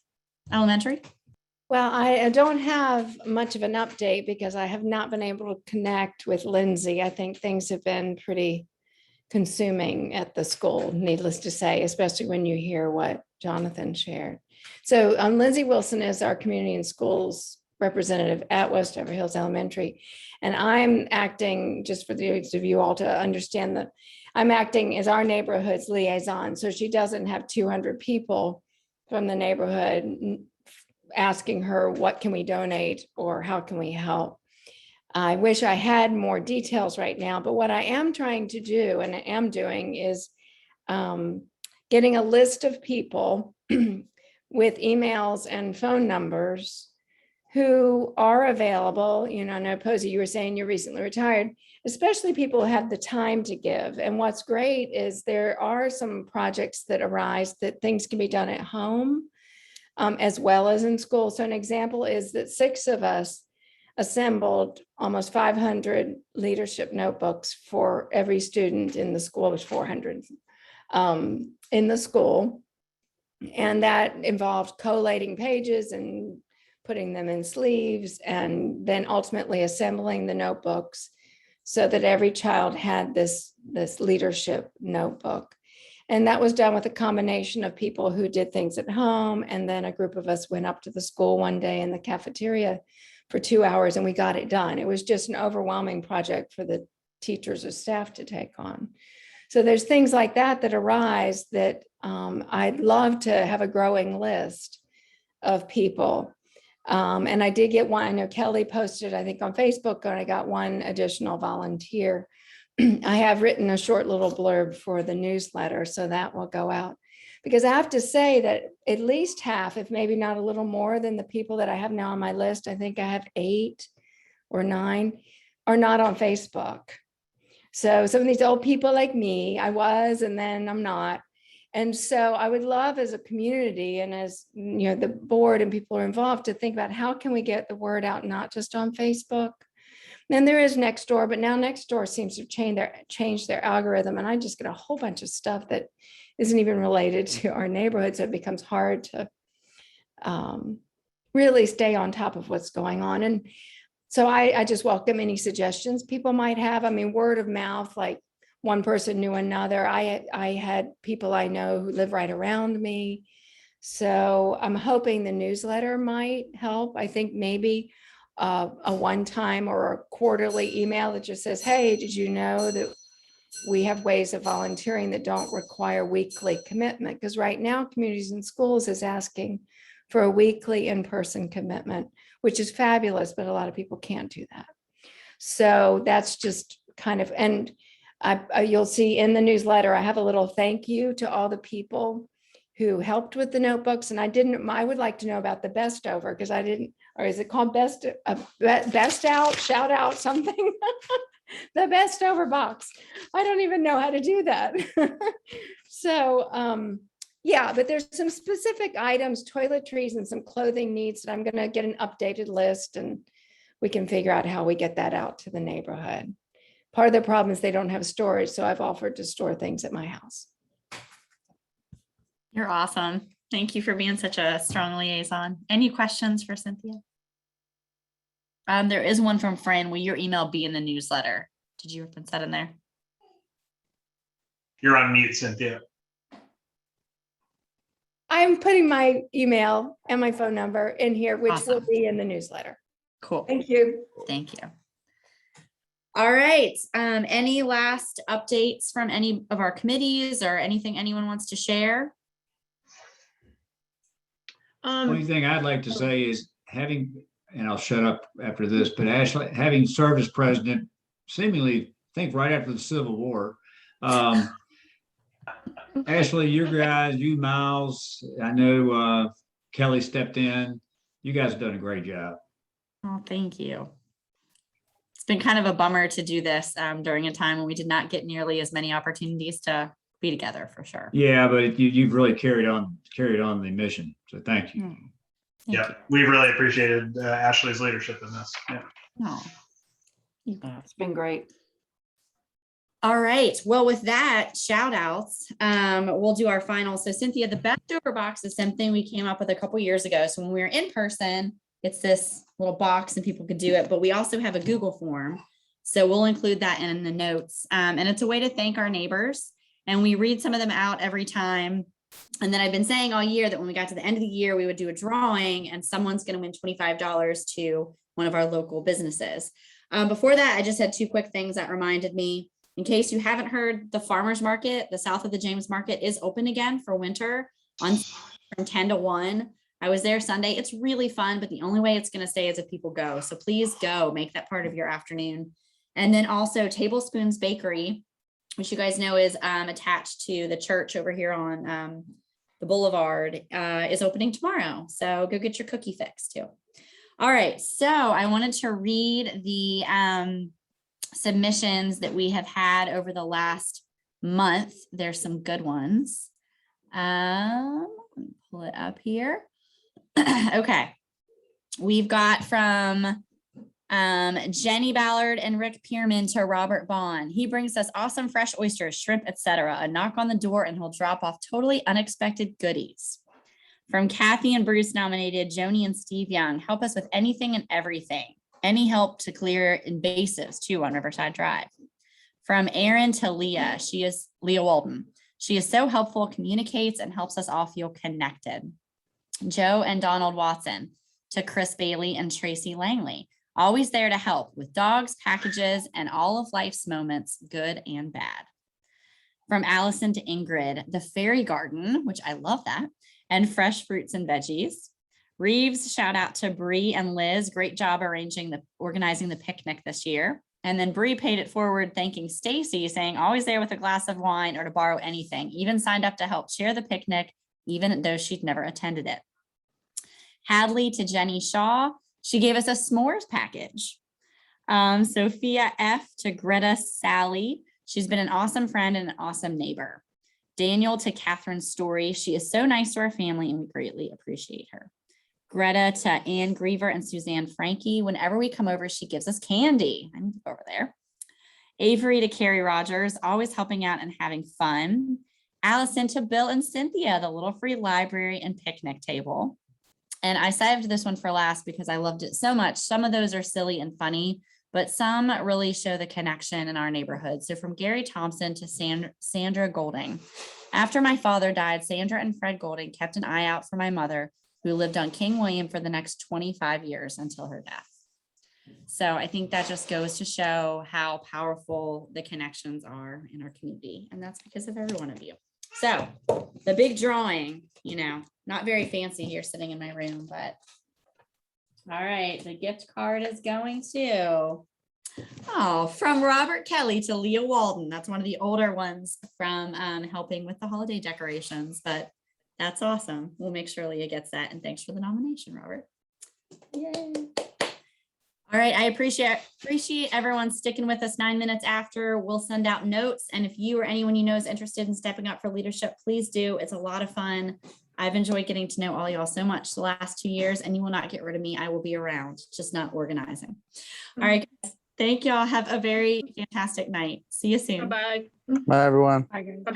Elementary? Well, I don't have much of an update because I have not been able to connect with Lindsay. I think things have been pretty consuming at the school, needless to say, especially when you hear what Jonathan shared. So Lindsay Wilson is our community and schools representative at Westover Hills Elementary. And I'm acting, just for those of you all to understand, that I'm acting as our neighborhood's liaison. So she doesn't have 200 people from the neighborhood asking her, what can we donate or how can we help? I wish I had more details right now, but what I am trying to do and I am doing is getting a list of people with emails and phone numbers who are available. You know, I know Posey, you were saying you're recently retired, especially people who have the time to give. And what's great is there are some projects that arise that things can be done at home as well as in school. So an example is that 6 of us assembled almost 500 leadership notebooks for every student in the school. It was 400 in the school. And that involved collating pages and putting them in sleeves and then ultimately assembling the notebooks so that every child had this leadership notebook. And that was done with a combination of people who did things at home. And then a group of us went up to the school one day in the cafeteria for 2 hours and we got it done. It was just an overwhelming project for the teachers or staff to take on. So there's things like that that arise that I'd love to have a growing list of people. And I did get one. I know Kelly posted, I think on Facebook, and I got one additional volunteer. I have written a short little blurb for the newsletter, so that will go out. Because I have to say that at least half, if maybe not a little more than the people that I have now on my list, I think I have 8 or 9, are not on Facebook. So some of these old people like me, I was, and then I'm not. And so I would love as a community and as you know, the board and people are involved to think about how can we get the word out, not just on Facebook. Then there is Nextdoor, but now Nextdoor seems to change their algorithm. And I just get a whole bunch of stuff that isn't even related to our neighborhood. So it becomes hard to really stay on top of what's going on. And so I just welcome any suggestions people might have. I mean, word of mouth, like one person knew another. I had people I know who live right around me. So I'm hoping the newsletter might help. I think maybe a one-time or a quarterly email that just says, hey, did you know that we have ways of volunteering that don't require weekly commitment? Because right now, Communities in Schools is asking for a weekly in-person commitment, which is fabulous, but a lot of people can't do that. So that's just kind of, and you'll see in the newsletter, I have a little thank you to all the people who helped with the notebooks. And I would like to know about the best over, because I didn't, or is it called best out, shout out something? The best over box. I don't even know how to do that. So yeah, but there's some specific items, toiletries and some clothing needs that I'm going to get an updated list and we can figure out how we get that out to the neighborhood. Part of the problem is they don't have storage, so I've offered to store things at my house. You're awesome. Thank you for being such a strong liaison. Any questions for Cynthia? There is one from Fran. Will your email be in the newsletter? Did you put that in there? You're on mute, Cynthia. I'm putting my email and my phone number in here, which Awesome. will be in the newsletter. Cool. Thank you. Thank you. All right. Any last updates from any of our committees or anything anyone wants to share? Only thing I'd like to say is having, and I'll shut up after this, but Ashley, having served as president, seemingly, I think right after the Civil War, Ashley, you guys, you Miles, I know Kelly stepped in. You guys have done a great job. Oh, thank you. It's been kind of a bummer to do this during a time when we did not get nearly as many opportunities to be together, for sure. Yeah, but you've really carried on the mission. So thank you. Yeah, we really appreciated Ashley's leadership in this. Yeah. Oh, it's been great. All right. Well, with that, shout outs, we'll do our final. So Cynthia, the Westover box is something we came up with a couple years ago. So when we were in person, it's this little box and people could do it, but we also have a Google form. So we'll include that in the notes. And it's a way to thank our neighbors. And we read some of them out every time. And then I've been saying all year that when we got to the end of the year, we would do a drawing and someone's going to win $25 to one of our local businesses. Before that, I just had two quick things that reminded me. In case you haven't heard, the farmers market, the south of the James Market, is open again for winter on from 10 to 1. I was there Sunday. It's really fun, but the only way it's going to stay is if people go. So please go, make that part of your afternoon. And then also Tablespoons Bakery, which you guys know is attached to the church over here on the boulevard, is opening tomorrow. So go get your cookie fix too. All right, so I wanted to read the submissions that we have had over the last month. There's some good ones. Let me pull it up here. Okay, we've got from Jenny Ballard and Rick Pierman to Robert Bond. He brings us awesome fresh oysters, shrimp, etc. A knock on the door and he'll drop off totally unexpected goodies. From Kathy and Bruce nominated Joni and Steve Young, help us with anything and everything. Any help to clear invasives too on Riverside Drive. From Erin to Leah, she is Leah Walden. She is so helpful, communicates, and helps us all feel connected. Joe and Donald Watson to Chris Bailey and Tracy Langley. Always there to help with dogs, packages, and all of life's moments, good and bad. From Allison to Ingrid, the Fairy Garden, which I love that, and fresh fruits and veggies. Reeves, shout out to Bree and Liz. Great job organizing the picnic this year. And then Bree paid it forward, thanking Stacy, saying always there with a glass of wine or to borrow anything, even signed up to help share the picnic, even though she'd never attended it. Hadley to Jenny Shaw. She gave us a s'mores package. Sophia F to Greta Sally. She's been an awesome friend and an awesome neighbor. Daniel to Catherine Story. She is so nice to our family and we greatly appreciate her. Greta to Ann Griever and Suzanne Frankie. Whenever we come over, she gives us candy. I need to go over there. Avery to Carrie Rogers, always helping out and having fun. Allison to Bill and Cynthia, the little free library and picnic table. And I saved this one for last because I loved it so much. Some of those are silly and funny, but some really show the connection in our neighborhood. So from Gary Thompson to Sandra Golding. After my father died, Sandra and Fred Golding kept an eye out for my mother, who lived on King William for the next 25 years until her death. So I think that just goes to show how powerful the connections are in our community. And that's because of every one of you. So the big drawing, not very fancy here sitting in my room, but all right, the gift card is going to, from Robert Kelly to Leah Walden. That's one of the older ones from helping with the holiday decorations, but that's awesome. We'll make sure Leah gets that. And thanks for the nomination, Robert. Yay. All right, I appreciate everyone sticking with us 9 minutes after. We'll send out notes. And if you or anyone you know is interested in stepping up for leadership, please do. It's a lot of fun. I've enjoyed getting to know all y'all so much the last 2 years, and you will not get rid of me. I will be around, just not organizing. All right, guys. Thank y'all. Have a very fantastic night. See you soon. Bye-bye. Bye, everyone. Bye, guys.